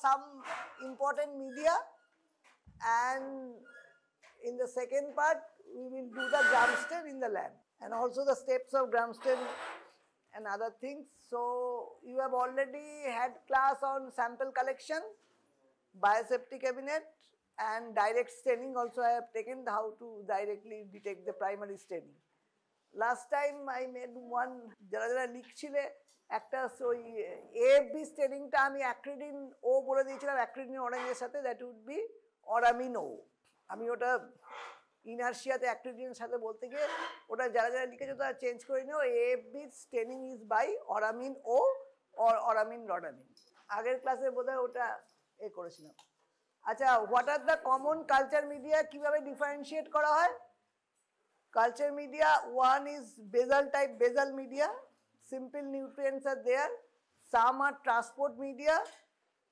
some important media, and in the second part we will do the Gram-Stain in the lab and also the steps of Gram-Stain and other things. So you have already had class on sample collection, biosafety cabinet, and direct staining. Also I have taken how to directly detect the primary staining. Last time I made one, যারা লিখছিলে একটা ওই AFB স্টেনিংটা আমি অ্যাক্রিডিন ও বলে দিয়েছিলাম অ্যাক্রিডিন অরেঞ্জের সাথে, that would be অরামিন ও। আমি ওটা ইনার্শিয়াতে অ্যাক্রিডিনের সাথে বলতে গিয়ে ওটা যারা লিখেছে তারা চেঞ্জ করে নিও, AFB staining is by auramine O or auramine rhodamine. আগের ক্লাসে বোধহয় ওটা করেছিলাম। আচ্ছা, what are the common culture media, কিভাবে ডিফারেন্সিয়েট করা হয়? Culture media, one is basal type basal media, simple nutrients are there. Some are transport media.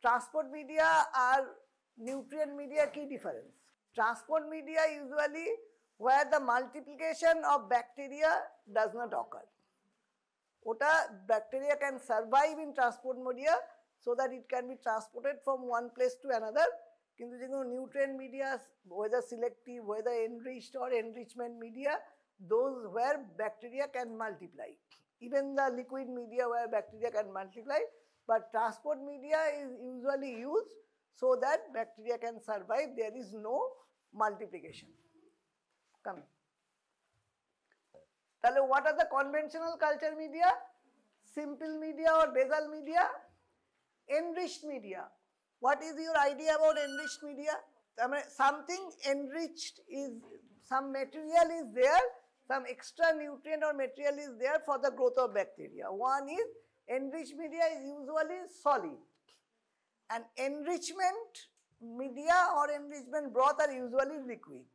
Transport media are nutrient media. Key difference. Transport media usually where the multiplication of bacteria does not occur. Ota bacteria can survive in transport media so that it can be transported from one place to another. কিন্তু যেগুলো nutrient media, whether selective, whether enriched or enrichment media, those where bacteria can multiply. Even the liquid media where bacteria can multiply, but transport media is usually used so that bacteria can survive, there is no multiplication. Come. তাহলে what are the conventional culture media? Simple media or basal media? Enriched media. What is your idea about enriched media? I mean, something enriched is, some material is there, some extra nutrient or material is there for the growth of bacteria. One is, enriched media is usually solid, and enrichment media or enrichment broth are usually liquid.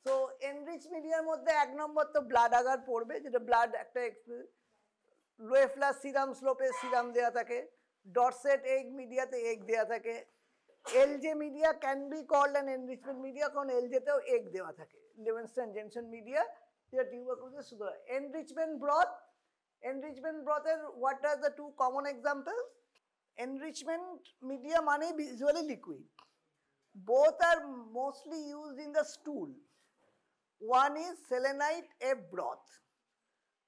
So enriched media মধ্যে এক নম্বর তো blood agar পড়বে, যেটা blood একটা লোয়েফ্লাস serum স্লোপে serum দেওয়া থাকে, Dorset egg মিডিয়াতে egg দেওয়া থাকে, LJ media can be called an enrichment media, কারণ এলজেতেও এগ দেওয়া থাকে, লেভেনস্টাইন জেনসন মিডিয়া, যেটা টিউবারকুলোসিস শুধু হয়। এনরিচমেন্ট ব্রথের what are the two common example? Enrichment media মানে usually liquid, both are mostly used in the stool. One is selenite F broth,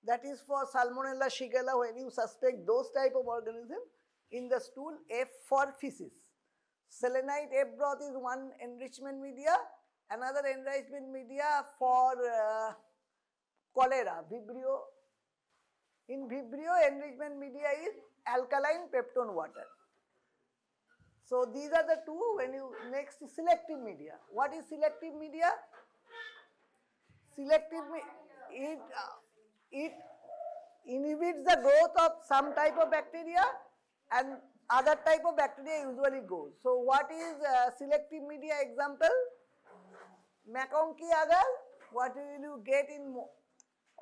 that is for Salmonella, Shigella, when you suspect those type of organism in the stool. F for feces. Selenite F broth is one enrichment media. Another enrichment media for cholera, Vibrio. In Vibrio, enrichment media is alkaline peptone water. So these are the two. When you next is selective media. What is selective media? Selective it inhibits the growth of some type of bacteria and other type of bacteria usually goes. So what is selective media example? McConkey agar, what will you get in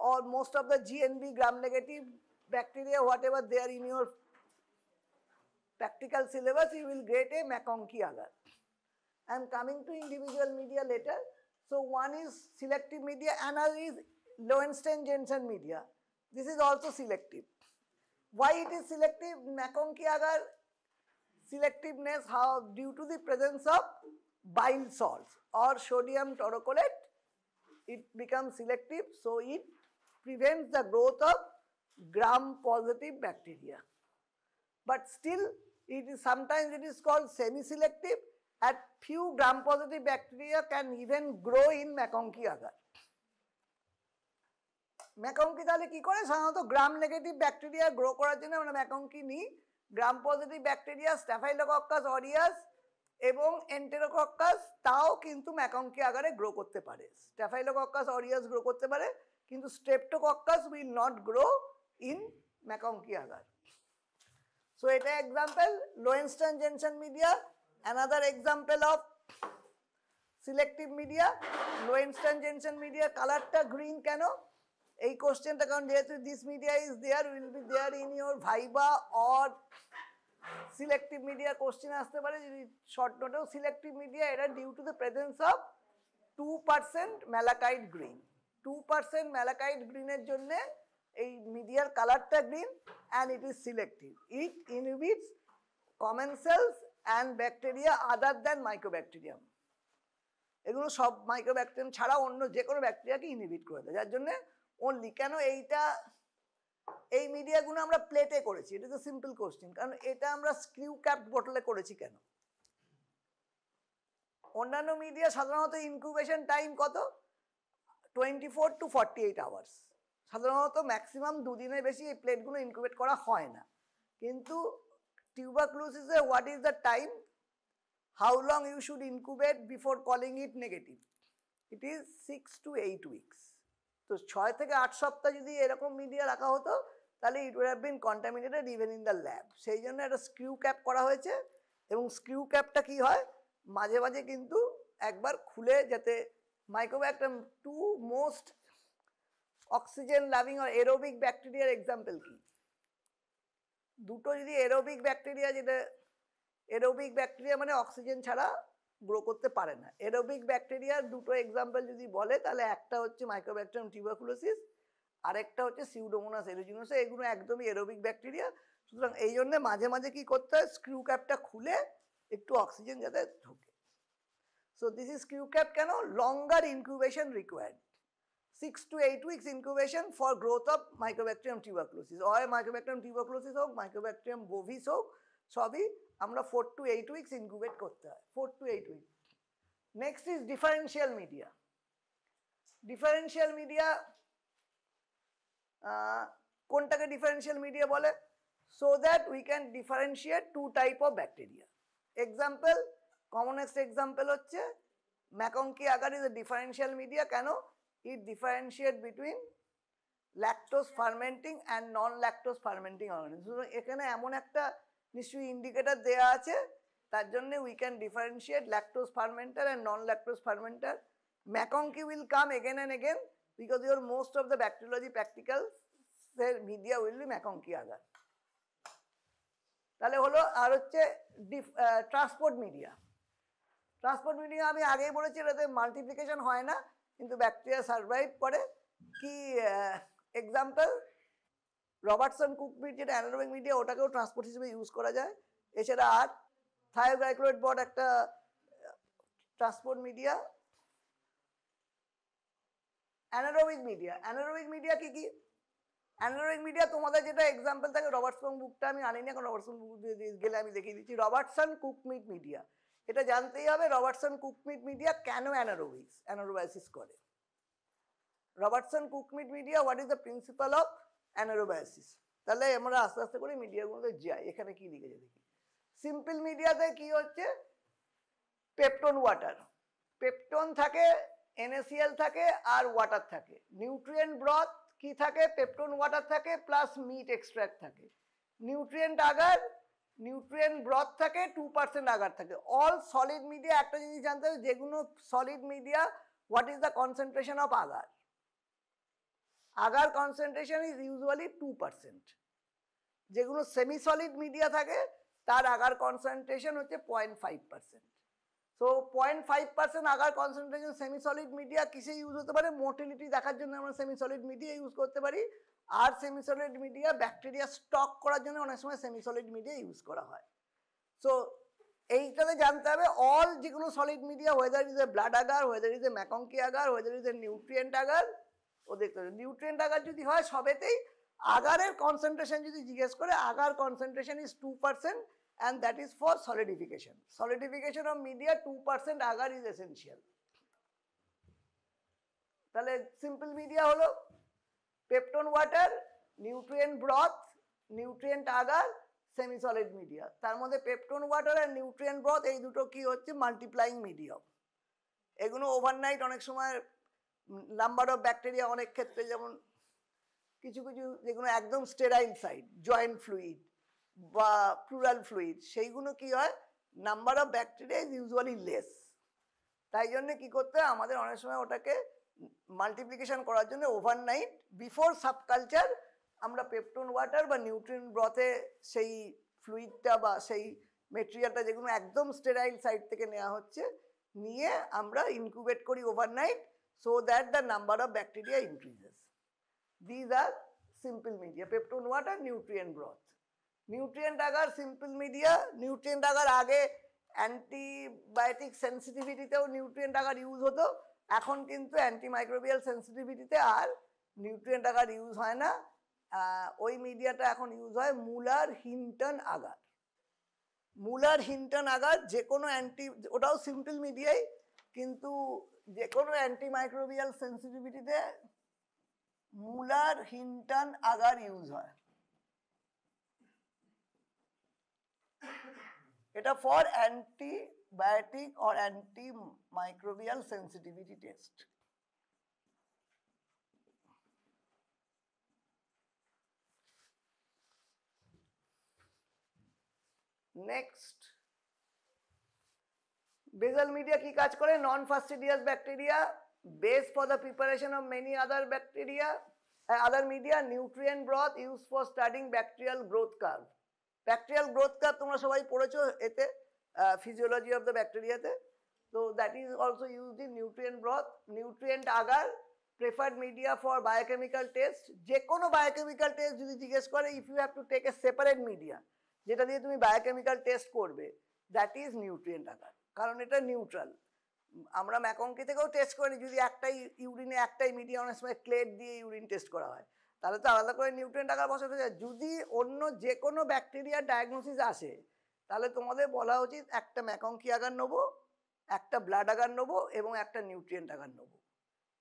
or most of the GNB gram negative bacteria, whatever they are in your practical syllabus, you will get a McConkey agar. I am coming to individual media later. So one is selective media, another is Lowenstein-Jensen media. This is also selective. Why it is selective? McConkey agar selectiveness, how due to the presence of bile salts or sodium taurocholate, it becomes selective, so it prevents the growth of gram-positive bacteria. But still, it is sometimes it is called semi-selective. At few gram-positive bacteria can even grow in McConkey agar. McConkey তাহলে কি করে? সাধারণত গ্রাম negative bacteria grow করার জন্য আমরা McConkey নিই। গ্রাম positive bacteria staphylococcus aureus এবং এন্টেরোকক্কাস তাও কিন্তু McConkey আগারে গ্রো করতে পারে। স্ট্যাফাইলোকক্কাস অরিয়াস গ্রো করতে পারে, কিন্তু streptococcus will not grow in McConkey agar. So এটা example Lowenstein-Jensen media. Another example of selective media, Lowenstein-Jensen media, colorটা green কেন? এই কোশ্চেনটা, কারণ যেহেতু this media is there, will be there in your viva or selective media question আসতে পারে যদি short নোটেও। সিলেক্টিভ মিডিয়া এটা due to the presence of 2% malachite green. 2% malachite greenের জন্য এই মিডিয়ার কালারটা green, and it is selective. It inhibits common cells and bacteria other than mycobacterium. এগুলো সব মাইক্রোব্যাকটেরিয়াম ছাড়া অন্য যে কোনো ব্যাকটেরিয়াকে ইনহিবিট করে দেয়, যার জন্য অনলি। কেন এই মিডিয়াগুলো আমরা প্লেটে করেছি? এটা তো সিম্পল কোশ্চেন, কারণ এটা আমরা স্ক্রিউ ক্যাপ বোতলে করেছি কেন? অন্যান্য মিডিয়া সাধারণত ইনকিউবেশন টাইম কত? 24 to 48 আওয়ার্স। সাধারণত ম্যাক্সিমাম 2 দিনের বেশি এই প্লেটগুলো ইনকিউবেট করা হয় না। কিন্তু টিউবারকুলোসিসে what is the time? How long you should incubate before calling it negative? It is 6 to 8 weeks. তো 6 থেকে 8 সপ্তাহ যদি এরকম মিডিয়া রাখা হতো তাহলে it would have been contaminated even in the lab. সেই জন্য একটা স্ক্রিউ ক্যাপ করা হয়েছে, এবং স্ক্রিউ ক্যাপটা কি হয় মাঝে মাঝে কিন্তু একবার খুলে, যাতে Mycobacterium to most oxygen loving আর এরোবিক ব্যাকটেরিয়ার এক্সাম্পল কি? দুটো যদি এরোবিক ব্যাকটেরিয়া, যেটা এরোবিক ব্যাকটেরিয়া মানে অক্সিজেন ছাড়া গ্রো করতে পারে না, এরোবিক ব্যাকটেরিয়ার দুটো এক্সাম্পল যদি বলে তাহলে একটা হচ্ছে মাইক্রোব্যাকটেরিয়াম টিউবারকুলোসিস, আরেকটা হচ্ছে সিউডোমোনাস এরিজিনোসা। এগুলো একদমই এরোবিক ব্যাকটেরিয়া। সুতরাং এই জন্য মাঝে মাঝে কি করতে হয়, স্ক্রিউ ক্যাপটা খুলে একটু অক্সিজেন যাতে ঢোকে। So this is স্ক্রিউ cap. কেন? লঙ্গার incubation required, 6 to 8 weeks incubation for growth of Mycobacterium tuberculosis, হয় Mycobacterium tuberculosis হোক, Mycobacterium bovis হোক, সবই আমরা 4 to 8 weeks ইনকিউবেট করতে হয়, 4 to 8 weeks। Next is differential media. Differential media কোনটাকে ডিফারেন্সিয়াল মিডিয়া বলে? So that we can differentiate 2 type of bacteria. Example, commonest example হচ্ছে MacConkey agar is a differential media. কেন? It differentiate between lactose fermenting and non-lactose fermenting organisms. এখানে এমন একটা নিশ্চয়ই indicator দেয়া আছে, তার জন্য we can differentiate lactose fermenter and non-lactose fermenter. MacConkey will come again and again because your most of the bacteriology practicals their media will be MacConkey agar. তাহলে হলো। আর হচ্ছে ট্রান্সপোর্ট মিডিয়া। ট্রান্সপোর্ট মিডিয়া আমি আগেই বলেছি, এটাতে multiplication হয় না কিন্তু ব্যাকটেরিয়া সার্ভাইভ করে। কি এক্সাম্পল? রবার্টসন কুকমিট, যেটা অ্যানারোবিক মিডিয়া, ওটাকেও ট্রান্সপোর্ট হিসেবে ইউজ করা যায়। এছাড়া আর থায়োগ্লাইকোলাইড বড একটা transport media. Anaerobic media, anaerobic media কি কি? অ্যানারোবিক মিডিয়া তোমাদের যেটা এক্সাম্পল থাকে, রবার্টসন বুকটা আমি আনি না, কারণ রবার্টসন বুক গেলে আমি দেখিয়ে দিচ্ছি। রবার্টসন কুকমিট মিডিয়া, এটা জানতেই হবে রবার্টসন কুকমিট মিডিয়া কেন অ্যানারোবায়োসিস করে। Robertson cooked meat media, what is the principle of anaerobiosis. তাহলে আমরা আস্তে আস্তে করে মিডিয়াগুলোতে যাই। এখানে কি লিখেছে দেখি। সিম্পল মিডিয়াতে কি হচ্ছে, পেপটন ওয়াটার, পেপটন থাকে, NaCl থাকে আর ওয়াটার থাকে। নিউট্রিয়েন্ট ব্রথ কি থাকে? পেপটন ওয়াটার থাকে প্লাস মিট এক্সট্রাক্ট থাকে। নিউট্রিয়েন্ট আগার, নিউট্রিয়েন্ট ব্রথ থাকে, 2% আগার থাকে। অল সলিড মিডিয়া একটা জিনিস জানতে হবে, যেগুলো solid media, what is the concentration of agar? Agar concentration is usually 2%। যেগুলো সেমি সলিড মিডিয়া থাকে তার আগার কনসেন্ট্রেশন হচ্ছে 0.5%। So 0.5% agar concentration semi solid media কিসে ইউজ হতে পারে? মোটিলিটি দেখার জন্য আমরা সেমি সলিড মিডিয়া ইউজ করতে পারি। আর semi solid media bacteria stock করার জন্য অনেক সময় সেমি সলিড মিডিয়া ইউজ করা হয়। সো এইটাতে জানতে হবে অল যেগুলো solid media, whether is a blood agar, whether is a MacConkey agar, whether is a nutrient agar, ও দেখতে হবে। নিউট্রিয়েন্ট আগার যদি হয় সবেতেই আগারের কনসেন্ট্রেশন যদি জিজ্ঞেস করে, agar concentration is 2% and that is for solidification. Solidification of media 2% agar is essential. তাহলে সিম্পল মিডিয়া হলো peptone water, nutrient broth, nutrient agar, semi solid media. তার মধ্যে পেপটন ওয়াটার আর নিউট্রিয়েন্ট ব্রথ এই দুটো কি হচ্ছে? Multiplying medium. এগুলো overnight অনেক সময় নাম্বার অফ ব্যাকটেরিয়া, অনেক ক্ষেত্রে যেমন কিছু কিছু যেগুলো একদম স্টেরাইল সাইট, জয়েন্ট ফ্লুইড বা প্লুরাল ফ্লুইড, সেইগুলো কি হয়, number of bacteria is usually less. তাই জন্য কি করতে হয় আমাদের অনেক সময় ওটাকে মাল্টিপ্লিকেশন করার জন্য ওভারনাইট বিফোর সাবকালচার আমরা পেপটন ওয়াটার বা নিউট্রিয়েন্ট ব্রথে সেই ফ্লুইডটা বা সেই মেটেরিয়ালটা যেগুলো একদম স্টেরাইল সাইট থেকে নেওয়া হচ্ছে, নিয়ে আমরা ইনকিউবেট করি overnight, so that the number of bacteria increases. These are simple media, peptone water, nutrient broth. Nutrient agar simple media, nutrient agar আগে অ্যান্টিবায়োটিক সেন্সিটিভিটিতেও নিউট্রিয়েন্ট আগার ইউজ হতো, এখন কিন্তু অ্যান্টিমাইক্রোবিয়াল সেন্সিটিভিটিতে আর নিউট্রিয়েন্ট আগার ইউজ হয় না, ওই মিডিয়াটা এখন ইউজ হয় মুলার হিন্টন আগার। মুলার হিন্টন আগার যে কোনো ওটাও সিম্পল মিডিয়াই, কিন্তু যে কোনো অ্যান্টিমাইক্রোবিয়াল সেন্সিটিভিটিতে মুলার হিন্টন আগার ইউজ হয়। এটা for antibiotic or antimicrobial sensitivity test. Next, basal media কি কাজ করে? Non fastidious bacteria, base for the preparation of many other bacteria, other media, nutrient broth use for studying bacterial growth curve. Bacterial growth curve তোমরা সবাই পড়েছো এতে, physiology of the ব্যাকটেরিয়াতে। তো that is also used in nutrient broth. Nutrient agar preferred media for biochemical test. যে কোনো biochemical test যদি জিজ্ঞেস করে, if you have to take a separate media যেটা দিয়ে তুমি বায়োকেমিক্যাল টেস্ট করবে, দ্যাট ইজ নিউট্রিয়েন্ট আগার, কারণ এটা নিউট্রাল। আমরা ম্যাকঙ্কি থেকেও টেস্ট করি, যদি একটাই ইউরিনে একটাই মিডিয়া, অনেক সময় ক্লেট দিয়ে ইউরিন টেস্ট করা হয়, তাহলে তো আলাদা করে নিউট্রিয়েন্ট আগার বসাতে যায়। যদি অন্য যে কোনো ব্যাকটেরিয়ার ডায়াগনোসিস আসে, তাহলে তোমাদের বলা উচিত একটা ম্যাকঙ্কি আগার নেবো, একটা ব্লাড আগার নেবো এবং একটা নিউট্রিয়েন্ট আগার নেবো।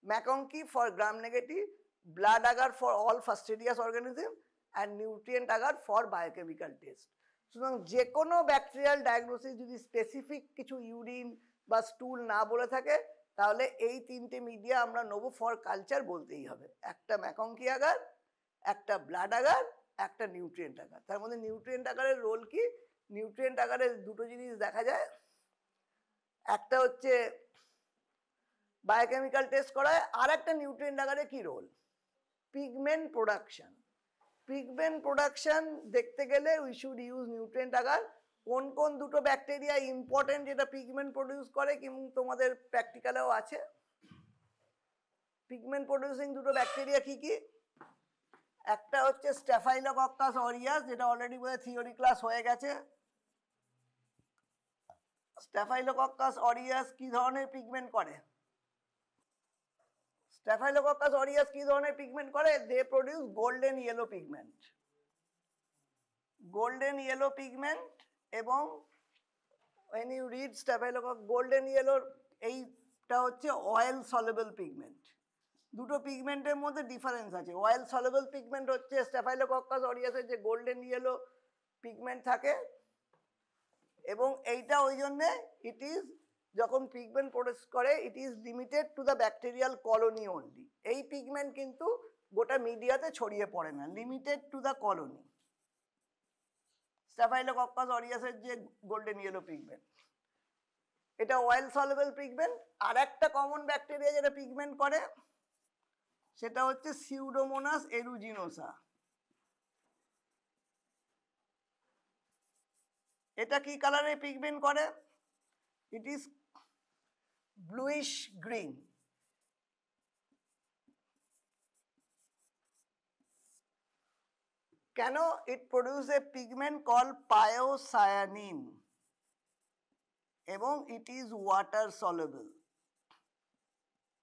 MacConkey for gram negative, blood agar for all fastidious organism, and nutrient agar for biochemical test. সুতরাং যে কোনো ব্যাকটেরিয়াল ডায়াগনোসিস যদি স্পেসিফিক কিছু ইউরিন বা স্টুল না বলে থাকে, তাহলে এই তিনটে মিডিয়া আমরা নেবো ফর কালচার বলতেই হবে। একটা ম্যাকঙ্কি আগার, একটা ব্লাড আগার, একটা নিউট্রিয়েন্ট আগার। তার মধ্যে নিউট্রিয়েন্ট আগারের রোল কি? নিউট্রিয়েন্ট আগারে দুটো জিনিস দেখা যায়। একটা হচ্ছে বায়োকেমিক্যাল টেস্ট করায়, আর একটা নিউট্রিয়েন্ট আগারে কি রোল? Pigment production. পিগমেন্ট প্রোডাকশন দেখতে গেলে we should use nutrient agar. কোন কোন দুটো ব্যাকটেরিয়া ইম্পর্টেন্ট যেটা পিগমেন্ট প্রডিউস করে, কিন্তু তোমাদের প্র্যাকটিক্যালেও আছে। পিগমেন্ট প্রডিউসিং দুটো ব্যাকটেরিয়া কি কি? একটা হচ্ছে স্ট্যাফাইলোকক্কাস অরিয়াস, যেটা অলরেডি বোধহয় থিওরি ক্লাস হয়ে গেছে। স্ট্যাফাইলোকক্কাস অরিয়াস কি ধরনের পিগমেন্ট করে? স্ট্যাফাইলোকক্কাস অরিয়াস কি ধরনের পিগমেন্ট করে? They produce golden yellow pigment. Golden yellow pigment, এবং when you read Staphylococcus golden ইয়েলোর, এইটা হচ্ছে অয়েল সলেবল পিগমেন্ট। দুটো পিগমেন্টের মধ্যে ডিফারেন্স আছে। অয়েল সলেবল পিগমেন্ট হচ্ছে স্ট্যাফাইলোকক্কাস অরিয়াসের যে গোল্ডেন ইয়েলো পিগমেন্ট থাকে, এবং এইটা ওই জন্যে ইট ইজ, যখন পিগমেন্ট প্রডিউস করে, it is limited to the bacterial colony only. এই পিগমেন্ট কিন্তু গোটা মিডিয়াতে ছড়িয়ে পড়ে না, limited to the colony. Staphylococcus অরিয়াসের যে গোল্ডেন ইয়েলো পিগমেন্ট, এটা অয়েল সলেবল পিগমেন্ট। আর একটা কমন ব্যাকটেরিয়া যেটা পিগমেন্ট করে, সেটা হচ্ছে সিউডোমোনাস এরুজিনোসা। এটা কি কালারে পিগমেন্ট করে? It is bluish green. কেন? ইট প্রডিউস এ পিগমেন্ট কল পায়োসায়ানিন, এবং ইট ইজ ওয়াটার সলেবল।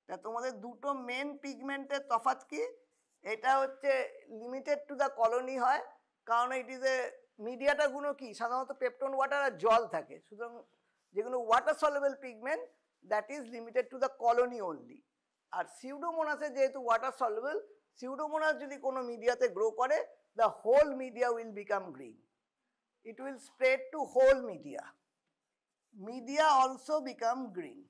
তা তোমাদের দুটো মেন পিগমেন্টের তফাৎ কি? এটা হচ্ছে লিমিটেড টু দ্য কলোনি হয়, কারণ ইট ইজ এ, মিডিয়াটা গুলো কি সাধারণত পেপটন ওয়াটার আর জল থাকে। সুতরাং যেগুলো water soluble pigment, that is limited to the colony only. আর সিউডোমোনাসে যেহেতু ওয়াটার সলেবল, সিউডোমোনাস যদি কোনো মিডিয়াতে গ্রো করে, the whole media will become green. It will spread to whole media. Media also become green.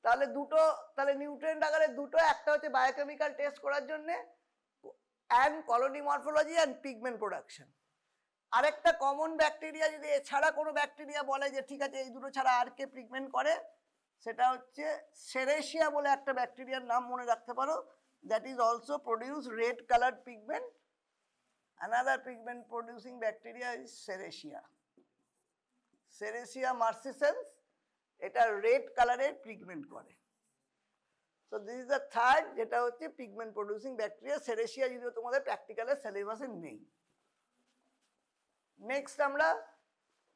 তাহলে নিউট্রিয়েন্ট আকারে দুটো, একটা হচ্ছে বায়োকেমিক্যাল টেস্ট করার জন্য and colony morphology and pigment production. আরেকটা কমন ব্যাকটেরিয়া, যদি এছাড়া কোনো ব্যাকটেরিয়া বলে যে ঠিক আছে এই দুটো ছাড়া আর কে পিগমেন্ট করে, সেটা হচ্ছে সেরেশিয়া বলে একটা ব্যাকটেরিয়ার নাম মনে রাখতে পারো। That is also produce red coloured pigment. Another pigment producing bacteria is Serratia. Serratia marcescens, এটা রেড কালারের পিগমেন্ট করে। So this is the third, যেটা হচ্ছে পিগমেন্ট প্রডিউসিং ব্যাকটেরিয়া, সেরেসিয়া যদিও তোমাদের প্র্যাকটিক্যালের সিলেবাসে নেই। নেক্সট আমরা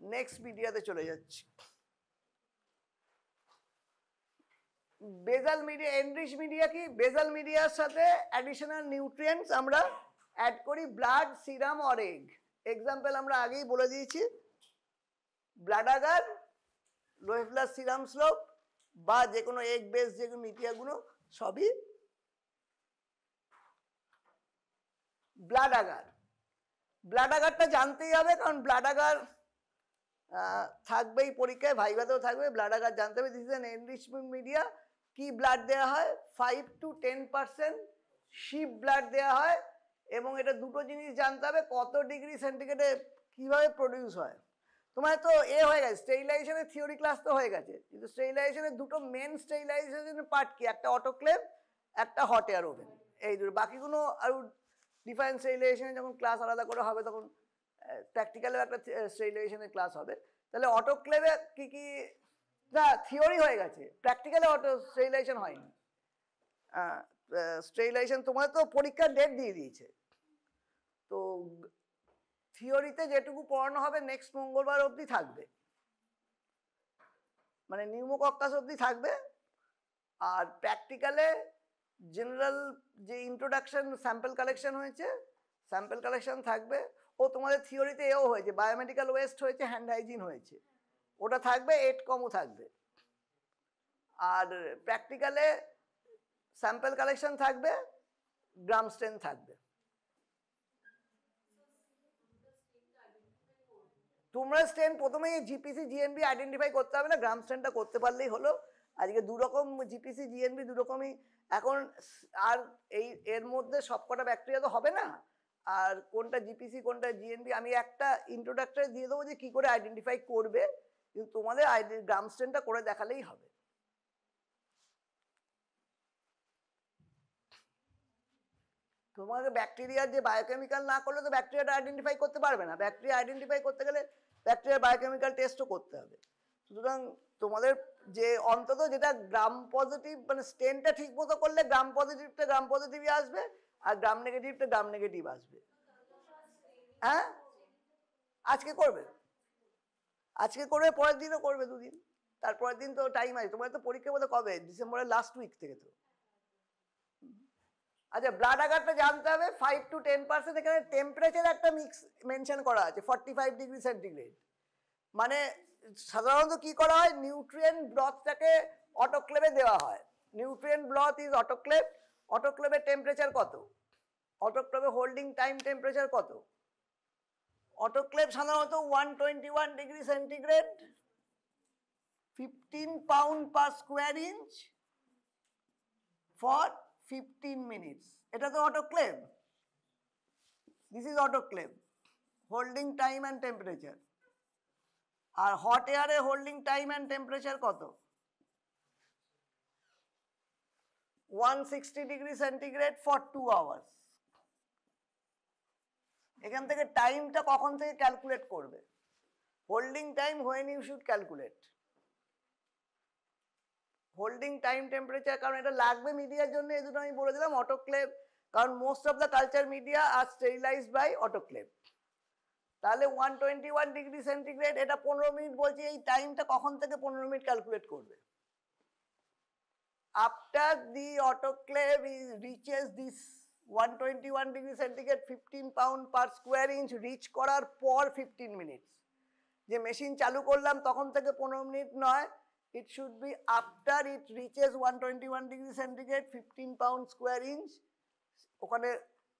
নেক্সট মিডিয়াতে চলে যাচ্ছি। বেজাল মিডিয়া, এনরিচ মিডিয়া কি? বেজাল মিডিয়ার সাথে অ্যাডিশনাল নিউট্রিয়েন্টস আমরা অ্যাড করি blood, serum or egg. Example আমরা আগেই বলে দিয়েছি, ব্লাড আগার, লোহেফ্লাস সিরাম স্লোপ বা যে কোনো এগ বেস যে মিডিয়াগুলো সবই ব্লাড আগার। ব্লাড আগারটা জানতেই হবে, কারণ ব্লাড আগার থাকবেই পরীক্ষায়, ভাইভাতেও থাকবে, ব্লাড আগার জানতে হবে। This is an enrichment media. কি ব্লাড দেওয়া হয়? 5 to 10% শিপ ব্লাড দেওয়া হয়, এবং এটা দুটো জিনিস জানতে হবে, কত ডিগ্রি সেন্টিগ্রেডে কিভাবে প্রডিউস হয়। তোমার তো হয়ে গেছে, স্টেরিলাইজেশনের থিওরি ক্লাস তো হয়ে গেছে, কিন্তু স্টেরিলাইজেশনের দুটো মেন স্টেরিলাইজেশনের পার্ট কি? একটা অটোক্লেভ, একটা হট এয়ার ওভেন, এই দুটো। বাকিগুলো আর ডিফারেন্ট স্টেরিলাইজেশনের যখন ক্লাস আলাদা করে হবে তখন প্র্যাকটিক্যালেও একটা স্টেরিলাইজেশনের ক্লাস হবে। তাহলে অটোক্লেভে কি কি, না থিওরি হয়ে গেছে, প্র্যাকটিক্যালে অটো স্টেরিলাইজেশন হয়নি। স্টেরিলাইজেশন তোমাদের তো পরীক্ষার ডেট দিয়ে দিয়েছে, তো থিওরিতে যেটুকু পড়ানো হবে নেক্সট মঙ্গলবার অবধি থাকবে, মানে নিউমোকক্কাস অবধি থাকবে। আর প্র্যাকটিক্যালে জেনারেল যে ইন্ট্রোডাকশন স্যাম্পল কালেকশন হয়েছে, স্যাম্পল কালেকশন থাকবে। ও তোমাদের থিওরিতে এও হয়েছে, বায়োমেডিক্যাল ওয়েস্ট হয়েছে, হ্যান্ড হাইজিন হয়েছে, ওটা থাকবে, এটকমও থাকবে। আর প্র্যাকটিক্যালে স্যাম্পল কালেকশন থাকবে, গ্রাম স্ট্রেন থাকবে। তোমরা স্ট্রেন প্রথমেই জিপিসি জিএনবি আইডেন্টিফাই করতে হবে না, গ্রাম স্ট্রেনটা করতে পারলেই হলো। আজকে দুরকম জিপিসি জিএনবি দুরকমই এখন, আর এর মধ্যে সবকটা ব্যাকটেরিয়া তো হবে না, আর কোনটা জিপিসি কোনটা জিএনবি আমি একটা ইন্ট্রোডাক্টরে দিয়ে দেবো যে কি করে আইডেন্টিফাই করবে, কিন্তু তোমাদের গ্রাম স্ট্রেনটা করে দেখালেই হবে। তোমাকে ব্যাকটেরিয়ার যে বায়োকেমিক্যাল না করলে তো ব্যাকটেরিয়াটা আইডেন্টিফাই করতে পারবে না। ব্যাকটেরিয়া আইডেন্টিফাই করতে গেলে ব্যাকটেরিয়ার বায়োকেমিক্যাল টেস্টও করতে হবে। সুতরাং তোমাদের যে অন্তত যেটা গ্রাম পজিটিভ, মানে স্টেনটা ঠিক মতো করলে গ্রাম পজিটিভটা গ্রাম পজিটিভই আসবে, আর গ্রাম নেগেটিভটা গ্রাম নেগেটিভ আসবে। হ্যাঁ, আজকে করবে, আজকে করবে, পরের দিনও করবে, দুদিন, তারপরের দিন তো টাইম আছে। তোমার তো পরীক্ষা বোধ কবে? ডিসেম্বরের লাস্ট উইক থেকে তো। আচ্ছা, ব্লাড আগারটা জানতে হবে 5 to 10%। এখানে টেম্পারেচার একটা মিক্স মেনশন করা আছে, 45 ডিগ্রি সেন্টিগ্রেড। মানে সাধারণত কি করা হয়, নিউট্রিয়েন্ট ব্লথটাকে অটোক্লেভে দেওয়া হয়। Nutrient ব্লথ is autoclave. অটোক্লেভের টেম্পারেচার কত? অটোক্লেভে হোল্ডিং টাইম টেম্পারেচার কত? অটোক্লেভ সাধারণত 121 degree centigrade, 15 pound per square inch for 15 minutes. এটা তো autoclave. This is autoclave, holding time and temperature. R hot এয়ারে holding time and temperature কত? 160 degree centigrade for 2 hours। এখান থেকে টাইমটা কখন থেকে ক্যালকুলেট করবে? Holding time when you should calculate holding time temperature, কারণ এটা লাগবে মিডিয়ার জন্য, এই দুটো আমি বলে দিলাম। অটোক্লেভ, কারণ most of the culture media are sterilized by autoclave. তাহলে 121 ডিগ্রি সেন্টিগ্রেড, এটা 15 মিনিট বলছি, এই টাইমটা কখন থেকে 15 মিনিট ক্যালকুলেট করবে? After the autoclave reaches this 121 degree centigrade 15 pound per square inch reach করার পর 15 মিনিটস। যে মেশিন চালু করলাম তখন থেকে 15 মিনিট নয়, it should be after it reaches 121 degree centigrade 15 pound square inch। ওখানে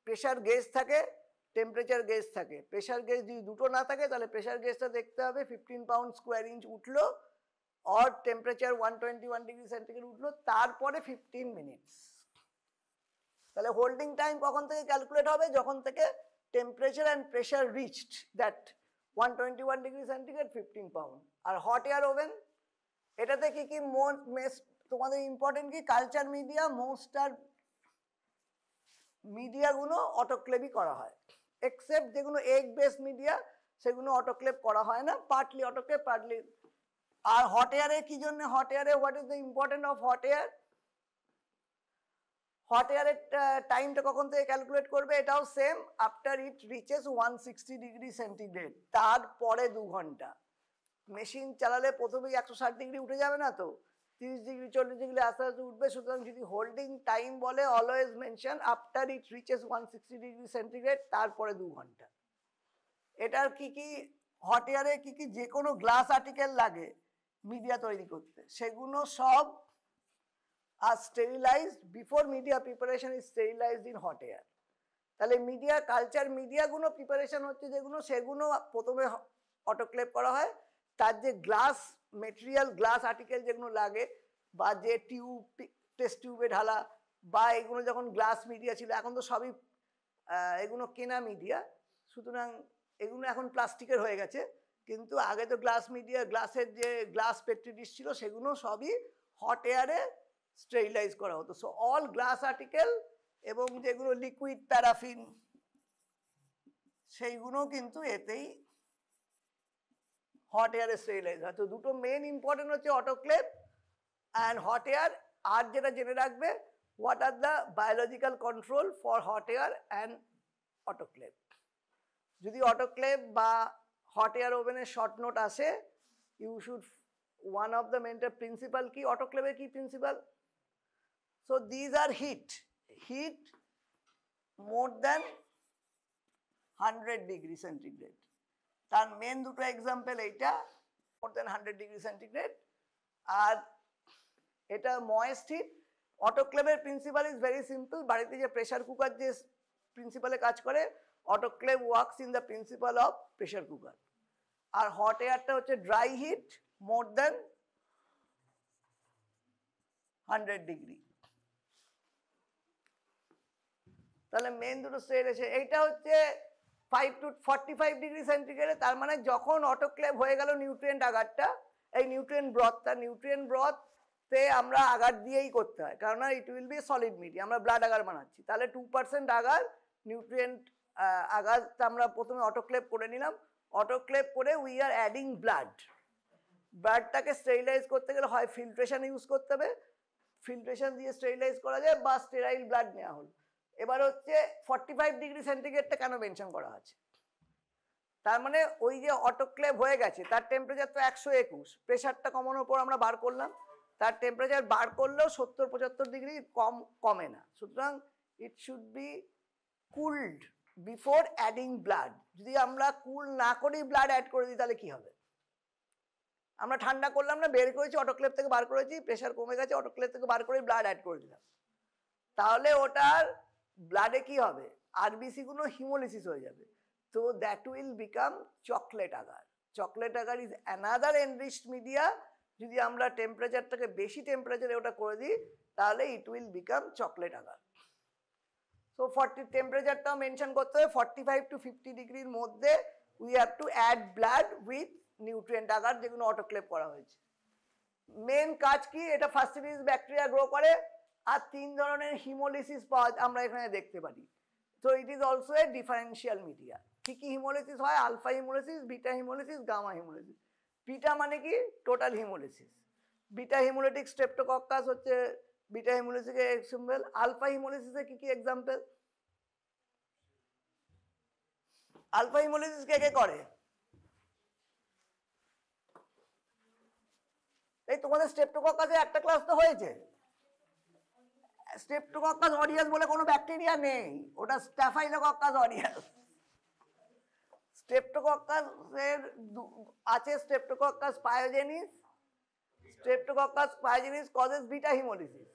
প্রেসার গেজ থাকে, টেম্পারেচার গেজ থাকে। প্রেসার গেজ যদি দুটো না থাকে তাহলে প্রেসার গেজটা দেখতে হবে 15 পাউন্ড স্কোয়ার ইঞ্চ উঠলো, আর টেম্পারেচার 121 ডিগ্রি সেন্টিগ্রেড উঠলো, তারপরে 15 মিনিটস। তাহলে হোল্ডিং টাইম কখন থেকে ক্যালকুলেট হবে? যখন থেকে temperature and pressure reached that 121 degree centigrade 15 pound. আর হট এয়ার ওভেন, এটাতে কি কি তোমাদের ইম্পর্টেন্ট কি? কালচার মিডিয়া, মোস্ট আর মিডিয়াগুলো অটোক্লেভই করা হয়, এক্সেপ্ট যেগুলো এগ বেস মিডিয়া সেগুলো অটোক্লেভ করা হয় না, পার্টলি অটোক্লেভ পার্টলি। আর হট এয়ারে কি জন্য? Hot এয়ারে what is the important of hot air? Hot এয়ারের টাইমটা কখন থেকে ক্যালকুলেট করবে, এটাও same, after it reaches 160 degree centigrade, তারপরে 2 ঘন্টা। মেশিন চালালে প্রথমেই 160 ডিগ্রি উঠে যাবে না তো, 30 ডিগ্রি 40 ডিগ্রি আস্তে আস্তে উঠবে। সুতরাং যদি হোল্ডিং টাইম বলে, always mention after it reaches 160 degree centigrade, তারপরে 2 ঘন্টা। এটার কি কি হট এয়ারে কি কি যে কোনো গ্লাস আর্টিকেল লাগে মিডিয়া তৈরি করতে, সেগুলো সব আর sterilised before media preparation is sterilised in hot air. তাহলে মিডিয়া কালচার মিডিয়াগুলো প্রিপারেশন হচ্ছে যেগুলো, সেগুলো প্রথমে অটোক্লেভ করা হয়। তার যে গ্লাস মেটেরিয়াল, গ্লাস আর্টিকেল যেগুলো লাগে, বা যে টিউব, টেস্ট টিউবে ঢালা, বা এগুলো যখন গ্লাস মিডিয়া ছিল, এখন তো সবই এগুলো কেনা মিডিয়া, সুতরাং এগুলো এখন প্লাস্টিকের হয়ে গেছে। কিন্তু আগে তো গ্লাস মিডিয়া, গ্লাসের যে গ্লাস পেট্রি ডিশ ছিল, সেগুলো সবই হট এয়ারে স্টেরিলাইজ করা হতো। সো অল গ্লাস আর্টিকেল এবং যেগুলো লিকুইড প্যারাফিন, সেইগুলো কিন্তু এতেই হট এয়ারে স্টেরিলাইজ হয়। তো দুটো মেন ইম্পর্টেন্ট হচ্ছে অটোক্লেভ অ্যান্ড হট এয়ার। আর যেটা জেনে রাখবে, what are the biological control for hot air and autoclave. যদি অটোক্লেভ বা হট এয়ার ওভেনের শর্ট নোট আসে, you should, one of the mental principle কি অটোক্লেভের কি principle? So these are heat more than 100 degree centigrade. তার main দুটো example এইটা, more than 100 degree centigrade, আর এটা moist hit. অটোক্লেভের principal is very simple. বাড়িতে যে প্রেসার কুকার যে প্রিন্সিপালে কাজ করে, autoclave works in the principle of pressure cooker. R hot এয়ারটা হচ্ছে ড্রাই হিট মোর দেন 100 ডিগ্রি। তাহলে মেন দুটো স্টেজ আছে। এইটা হচ্ছে 5 to 45 ডিগ্রি সেন্টিগ্রেডে। তার মানে যখন অটোক্লেভ হয়ে গেল নিউট্রিয়েন্ট আগারটা, এই নিউট্রিয়েন্ট ব্রথটা, নিউট্রিয়েন্ট ব্রথে আমরা আগার দিয়েই করতে হয়, কারণ it will be solid media, আমরা ব্লাড আগার বানাচ্ছি। তাহলে 2% আগার, নিউট্রিয়েন্ট আগারটা আমরা প্রথমে অটোক্লেভ করে নিলাম। অটোক্লেভ করে we are adding blood. ব্লাডটাকে sterilise করতে গেলে হয় ফিল্ট্রেশন ইউজ করতে হবে, ফিল্ট্রেশন দিয়ে স্টেরিলাইজ করা যায়, বা স্টেরাইল ব্লাড নেওয়া হলো। এবার হচ্ছে 45 ডিগ্রি সেন্টিগ্রেডটা কেন মেনশন করা আছে? তার মানে ওই যে অটোক্লেভ হয়ে গেছে, তার টেম্পারেচার তো 121, প্রেশারটা কমানোর পর আমরা বার করলাম, তার টেম্পারেচার বার করলেও 70-75 ডিগ্রি কমে না। সুতরাং it should be cooled before adding blood. যদি আমরা কুল না করেই ব্লাড অ্যাড করে দিই, তাহলে কি হবে? আমরা ঠান্ডা করলাম না, বের করেছি, অটোক্লেভ থেকে বার করেছি, প্রেশার কমে গেছে, অটোক্লেভ থেকে বার করে ব্লাড অ্যাড করে দিলাম, তাহলে ওটার ব্লাডে কি হবে? আরবিসি গুলো হিমোলিসিস হয়ে যাবে। তো that will become chocolate agar. Chocolate agar is another enriched media. যদি আমরা টেম্পারেচারটাকে বেশি টেম্পারেচারে ওটা করে দিই, তাহলে it will become chocolate agar. So 40 টেম্পারেচারটাও mention করতে হবে, 45 to 50 ডিগ্রির মধ্যে we have to add blood with nutrient agar, যেগুলো অটোক্লেভ করা হয়েছে। মেন কাজ কি? এটা ফাস্টিডিজ ব্যাকটেরিয়া গ্রো করে, আর 3 ধরনের হিমোলিসিস আমরা এখানে দেখতে পারি। তো it is also a differential media. কি কি হিমোলিসিস হয়? Alpha haemolysis, beta haemolysis, gamma haemolysis. Beta মানে কি? Total haemolysis. Beta haemolytic streptococcus হচ্ছে বিটা হিমোলিসিসের এক্সাম্পল। আলফা হিমোলিসিসের কি কি এক্সাম্পল? আলফা হিমোলিসিস কে কে করে? এই তোমাদের স্ট্রেপ্টোকক্কাসের একটা ক্লাস তো হয়েছে। স্ট্রেপ্টোকক্কাস অরিয়াস বলে কোনো ব্যাকটেরিয়া নেই, ওটা স্ট্যাফাইলোকক্কাস অরিয়াস। স্ট্রেপ্টোকক্কাসের আছে streptococcus পায়োজেনিস। Streptococcus পায়োজেনিস causes beta haemolysis.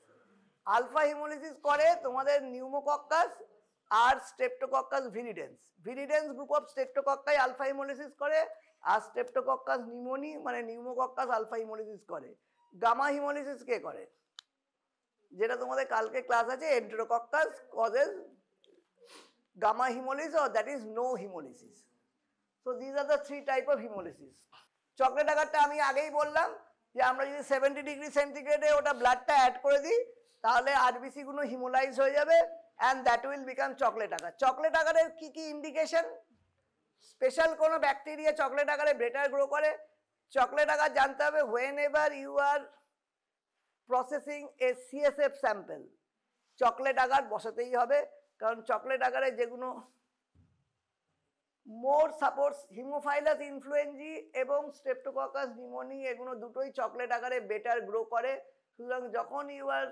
Alpha haemolysis করে তোমাদের pneumococcus R streptococcus ভিরিডেন্স। ভিরিডেন্স group of স্ট্রেপ্টোকক্কাই alpha haemolysis করে, আর স্ট্রেপ্টোকক্কাস নিউমোনি মানে নিউমোকক্কাস আলফা হিমোলিসিস করে। গামা হিমোলিসিস কে করে? যেটা তোমাদের কালকে ক্লাস আছে, এন্টেরোকক্কাস causes gamma hemolysis, or that is no hemolysis. So these are the 3 type of hemolysis. Chocolate আগারটা আমি আগেই বললাম যে আমরা যদি 70 ডিগ্রি সেন্টিগ্রেডে ওটা ব্লাডটা অ্যাড করে দিই, তাহলে আরবিসি গুলো হিমোলাইজ হয়ে যাবে, and that will become chocolate agar. Chocolate আগারের কি কি ইন্ডিকেশন? স্পেশাল কোনো ব্যাকটেরিয়া চকলেট আগারে বেটার গ্রো করে। চকলেট আগার জানতে হবে whenever you are processing a CSF sample, chocolate agar বসাতেই হবে, কারণ চকলেট আগারে যেগুলো মোর সাপোর্টস হিমোফাইলাস ইনফ্লুয়েঞ্জি এবং স্ট্রেপ্টোককাস নিউমোনি, এগুলো দুটোই চকলেট আকারে বেটার গ্রো করে। সুতরাং যখন you R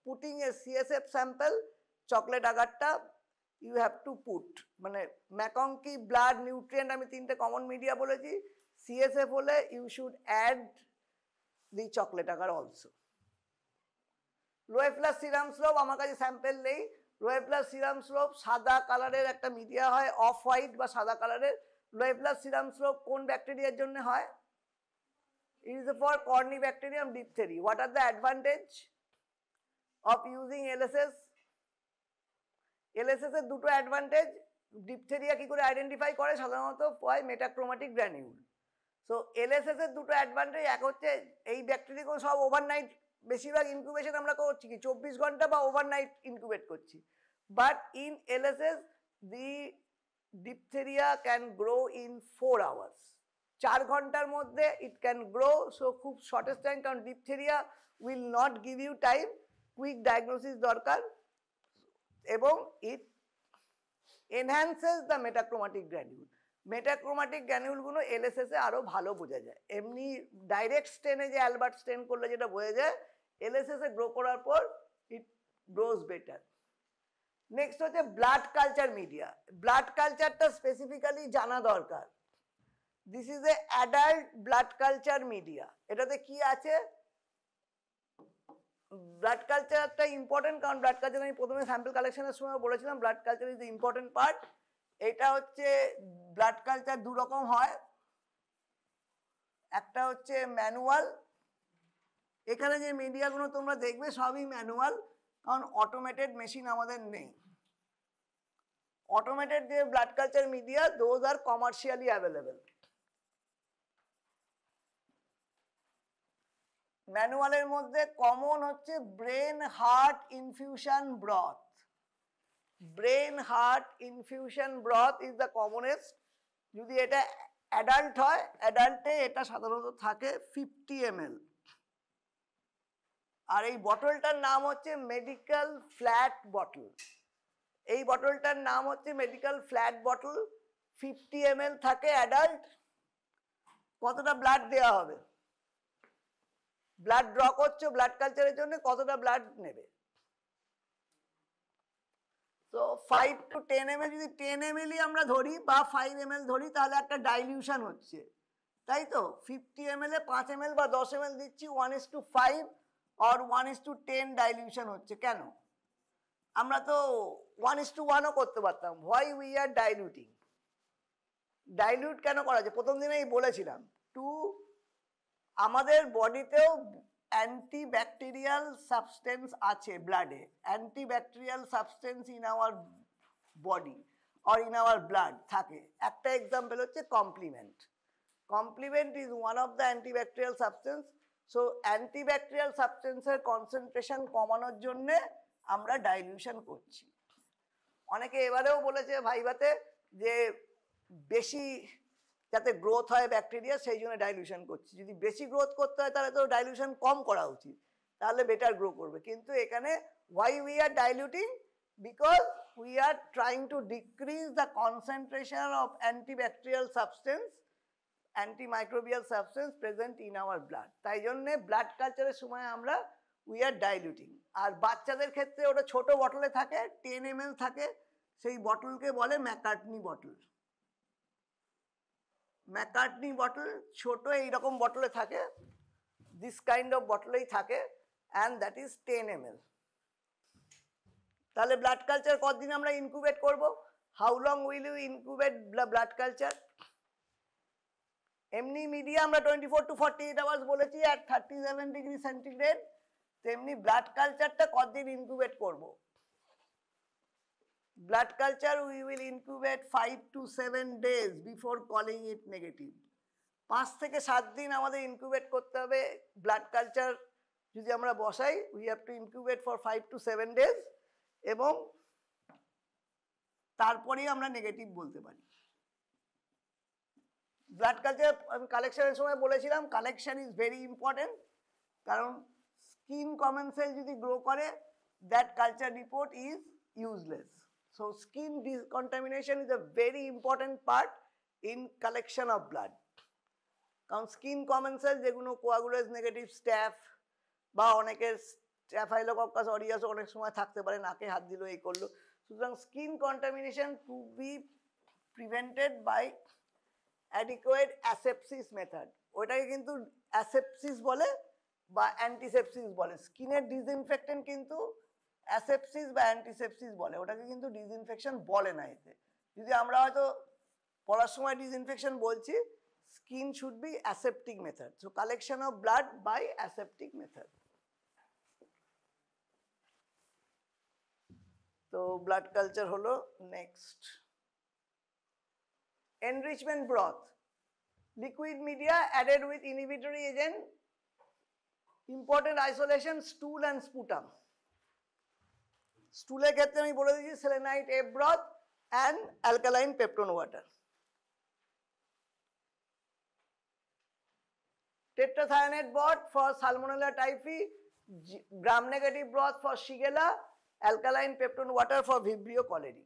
putting A CSF sample, chocolate আগারটা you have to put, মানে ম্যাকংকি ব্লাড নিউট্রিয়েন্ট আমি 3টে কমন মিডিয়া বলেছি, সিএসএফ হলে you should add the chocolate agar also. লোয়েফ্লাস serum slope আমার কাছে স্যাম্পল নেই। লোয়েফ্লাস সিরাম স্লোপ সাদা কালারের একটা মিডিয়া হয়, অফ হোয়াইট বা সাদা কালারের। লোয়েফ্লাস সিরাম স্লোপ কোন ব্যাকটেরিয়ার জন্য হয়? It is for Corynebacterium diphtheria. What are the advantage of using LSS? LSS এর দুটো অ্যাডভান্টেজ। ডিপথেরিয়া কি করে আইডেন্টিফাই করে? সাধারণত হয় মেটাক্রোমাটিক গ্র্যানিউল। সো এলএসএস এর দুটো অ্যাডভান্টেজ, এক হচ্ছে এই ব্যাকটেরিয়াগুলো সব ওভারনাইট, বেশিরভাগ ইনকিউবেশন আমরা করছি কি 24 ঘন্টা বা ওভারনাইট ইনকিউবেট করছি, but in ELSS the diphtheria can grow in 4 hours. 4 ঘন্টার মধ্যে ইট ক্যান গ্রো। সো খুব শর্টেস্ট টাইম, কারণ diphtheria will not give you time, quick diagnosis দরকার, এবং ইট এনহ্যান্সেস দ্য মেটাক্রোমাটিক গ্র্যানিউল। মেটাক্রোমাটিক গ্র্যানিউলগুলো এলএসএস এ আরো ভালো বোঝা যায়। এমনি ডাইরেক্ট স্টেনে যে অ্যালবার্ট স্টেন করলে যেটা বোঝা যায়, এলএসএস এ গ্রো করার পর ইট গ্রোজ বেটার। নেক্সট হচ্ছে ব্লাড কালচার মিডিয়া। ব্লাড কালচারটা স্পেসিফিক্যালি জানা দরকার। This is a adult blood culture media. এটাতে কি আছে? ব্লাড কালচারটা ইম্পর্টেন্ট, কারণ ব্লাড কালচার আমি প্রথমে স্যাম্পল কালেকশনের সময় বলেছিলাম blood culture is the important part. এটা হচ্ছে ব্লাড কালচার দু রকম হয়, একটা হচ্ছে ম্যানুয়াল। এখানে যে মিডিয়াগুলো তোমরা দেখবে সবই ম্যানুয়াল, কারণ অটোমেটেড মেশিন আমাদের নেই। অটোমেটেড যে blood culture media, those are commercially available. ম্যানুয়ালের মধ্যে কমন হচ্ছে brain heart infusion broth. Brain heart infusion broth is the commonest. যদি এটা অ্যাডাল্ট হয়, অ্যাডাল্টে এটা সাধারণত থাকে 50 ml। আর এই বটলটার নাম হচ্ছে মেডিকেল ফ্ল্যাট বটল। এই বটলটার নাম হচ্ছে মেডিকেল ফ্ল্যাট বটল। 50 ml থাকে অ্যাডাল্ট। কতটা ব্লাড দেওয়া হবে? ব্লাড ড্র করছো ব্লাড কালচারের জন্য, কতটা ব্লাড নেবে? তো 5 to 10 ml, যদি 10 ml আমরা ধরি বা 5 ml ধরি, তাহলে একটা ডাইলিউশন হচ্ছে, তাই তো? 50 ml এ 5 ml বা 10 ml দিচ্ছি, 1:5 or 1:10 ডাইলিউশন হচ্ছে। কেন? আমরা তো 1:1ও করতে পারতাম। Why we are ডাইলিউটিং? ডাইলিউট কেন করা যায়? প্রথম দিনেই বলেছিলাম, টু আমাদের বডিতেও অ্যান্টিব্যাকটেরিয়াল সাবস্টেন্স আছে ব্লাডে। Antibacterial substance in our body or in our blood থাকে। একটা এক্সাম্পল হচ্ছে complement. Complement is one of the antibacterial substance. So antibacterial সাবস্টেন্সের concentration কমানোর জন্য আমরা ডাইলিউশন করছি। অনেকে এবারেও বলেছে ভাইভাতে যে বেশি যাতে গ্রোথ হয় ব্যাকটেরিয়া, সেই জন্য ডাইলিউশন করছি। যদি বেশি গ্রোথ করতে হয় তাহলে তো ডাইলিউশন কম করা উচিত, তাহলে বেটার গ্রো করবে। কিন্তু এখানে why we are ডাইলিউটিং? Because we are trying to decrease the concentration of antibacterial substance, antimicrobial substance present in our blood. তাই জন্যে ব্লাড কালচারের সময় আমরা উই আর ডাইলিউটিং। আর বাচ্চাদের ক্ষেত্রে ওটা ছোট বটলে থাকে, 10 ml থাকে, সেই বটলকে বলে ম্যাকার্টনি বটল। ম্যাকার্টনি বটল ছোট এইরকম বটলে থাকে, দিস কাইন্ড অফ বটলেই থাকে, অ্যান্ড দ্যাট ইজ 10 ml। তাহলে ব্লাড কালচার কতদিন আমরা ইনকিউবেট করব? How long will you incubate blood culture? এমনি মিডিয়া আমরা 24 to 48 আওয়ার্স বলেছি at 37 ডিগ্রি সেন্টিগ্রেড। তেমনি ব্লাড কালচারটা কতদিন ইনকিউবেট করব? Blood culture we will incubate 5 to 7 days before calling it negative. 5 থেকে 7 দিন আমাদের ইনকিউবেট করতে হবে ব্লাড কালচার যদি আমরা বসাই। We have to incubate for 5 to 7 days, এবং তারপরেই আমরা নেগেটিভ বলতে পারি। ব্লাড কালচার আমি কালেকশনের সময় বলেছিলাম, কালেকশন ইজ ভেরি ইম্পর্টেন্ট, কারণ স্কিন কমন সেল যদি গ্রো করে, that culture report is useless. So skin contamination is a very important part in collection of blood. কারণ স্কিন কমন সেল যেগুলো কোয়াগুলেজ নেগেটিভ স্ট্যাফ বা অনেকের স্ট্যাফাইলোকক্কাস অরিয়াস অনেক সময় থাকতে পারে, নাকে হাত দিল, এই করলো। সুতরাং skin contamination two B prevented by adequate asepsis method. ওটাকে কিন্তু অ্যাসেপসিস বলে বা অ্যান্টিসেপসিস বলে। স্কিনের ডিসইনফেক্টেন্ট কিন্তু অ্যাসেপসিস বা অ্যান্টিসেপসিস বলে, ওটাকে কিন্তু ডিসইনফেকশন বলে না। এতে যদি আমরা হয়তো পড়ার সময় ডিসইনফেকশন বলছি, skin should be aseptic method. So collection of blood by aseptic method. So blood culture holo next. Enrichment broth. Liquid media added with inhibitory agent. Important isolation stool and sputum. Stool এর ক্ষেত্রে আমি বলে দিয়েছি selenite F broth and alkaline peptone water. Tetracyanate broth for Salmonella typhi, gram-negative broth for Shigella, alkaline peptone water for Vibrio cholerae.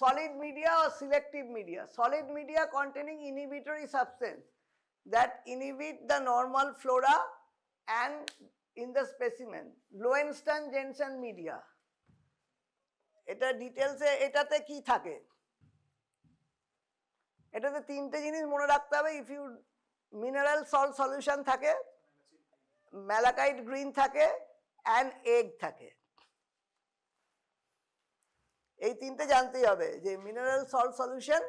Solid media or selective media. Solid media containing inhibitory substance that inhibit the normal flora and in the specimen. Lowenstein-Jensen media. এটা ডিটেলসে এটাতে কি থাকে? এটাতে তিনটে জিনিস মনে রাখতে হবে। If you mineral salt solution থাকে, ম্যালাকাইট গ্রিন থাকে অ্যান্ড এগ থাকে। এই তিনটে জানতেই হবে যে মিনারেল সল্ট সলিউশন,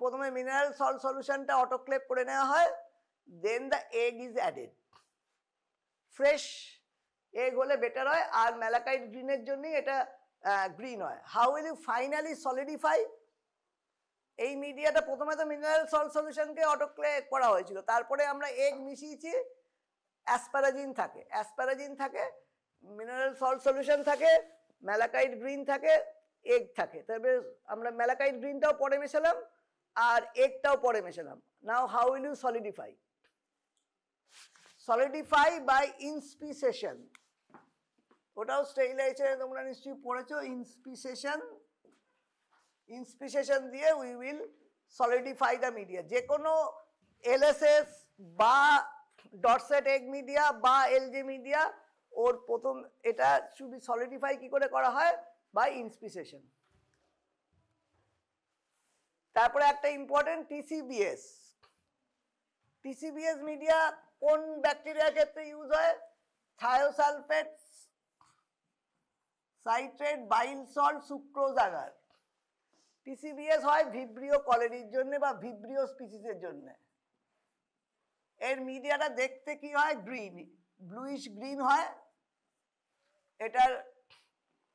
প্রথমে মিনারেল সল্ট সলিউশনটা অটোক্লেভ করে নেওয়া হয়, দেন the egg is added. Fresh egg হলে বেটার হয়, আর ম্যালাকাইট গ্রিনের জন্যই এটা গ্রিন হয়। How will you finally solidify? এই মিডিয়াটা প্রথমে তো মিনারেল সল্ট সলিউশনকে অটোক্লেভ করা হয়েছিল, তারপরে আমরা এগ মিশিয়েছি, অ্যাসপারাজিন থাকে, মিনারেল সল্ট সলিউশন থাকে, ম্যালাকাইট গ্রিন থাকে, এগ থাকে। তবে আমরা ম্যালাকাইট গ্রিনটাও পরে মেশালাম আর এগটাও পরে মেশালাম। নাও how will you solidify? Solidify by ইন্সপিসেশন। ওটাও স্টেরিলাইজেশনে তোমরা নিশ্চয়ই পড়েছো। ইন্সপিসেশন দিয়ে we will solidify the media. যে কোনো এলএসএস বা ডটসেট এগ মিডিয়া বা এলজে মিডিয়া, ওর প্রথম এটা শুধু সলিডিফাই কি করে করা হয়? বাই ইন্সপিসেশন। তারপরে একটা ইম্পর্টেন্ট টিসিবিএস। টিসিবিএস মিডিয়া কোন ব্যাকটেরিয়ার ক্ষেত্রে ইউজ হয়? Thiosulphate, citrate, bile salt, sucrose agar. টিসিবিএস হয় ভিব্রিও কলেরির জন্য বা ভিব্রিও স্পিসিসের জন্য। এর মিডিয়াটা দেখতে কি হয়? গ্রিন, ব্লুইশ গ্রিন হয়। এটার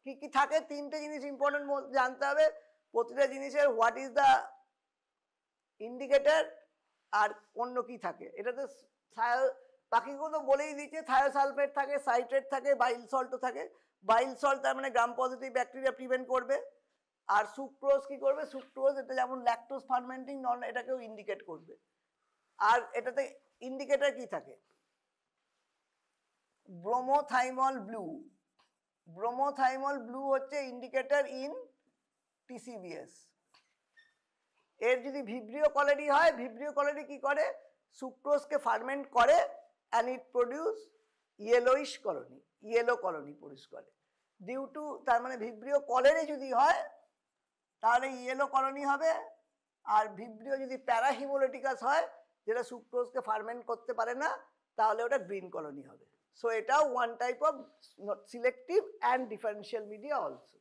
কি কি থাকে? তিনটে জিনিস ইম্পর্টেন্ট জানতে হবে প্রতিটা জিনিসের। হোয়াট ইজ দ্য ইন্ডিকেটর আর অন্য কি থাকে। এটাতে বাকিগুলো বলেই দিচ্ছে, থায়োসালফেট থাকে, সাইট্রেট থাকে, বাইল সল্টও থাকে। বাইল সল্ট তার মানে গ্রাম পজিটিভ ব্যাকটেরিয়া প্রিভেন্ট করবে। আর সুক্রোজ কি করবে? সুক্রোজ এটা যেমন ল্যাকটোজ ফার্মেন্টিং নন, এটাকেও ইন্ডিকেট করবে। আর এটাতে ইন্ডিকেটর কি থাকে? ব্রোমোথাইমল ব্লু। ব্রোমোথাইমল ব্লু হচ্ছে ইন্ডিকেটর ইন টিসিবিএস। এর যদি ভিব্রিও কলেরি হয়, ভিব্রিও কলেরি কি করে? সুক্রোজকে ফার্মেন্ট করে and it produce yellowish colony, yellow colony produce করে। ডিউ টু, তার মানে ভিব্রিও কলেরি যদি হয় তাহলে ইয়েলো কলোনি হবে। আর ভিব্রিও যদি প্যারাহিমোলিটিকাস হয়, যেটা সুক্রোজকে ফার্মেন্ট করতে পারে না, তাহলে ওটা গ্রিন কলোনি হবে। সো এটাও one type of selective and differential media also.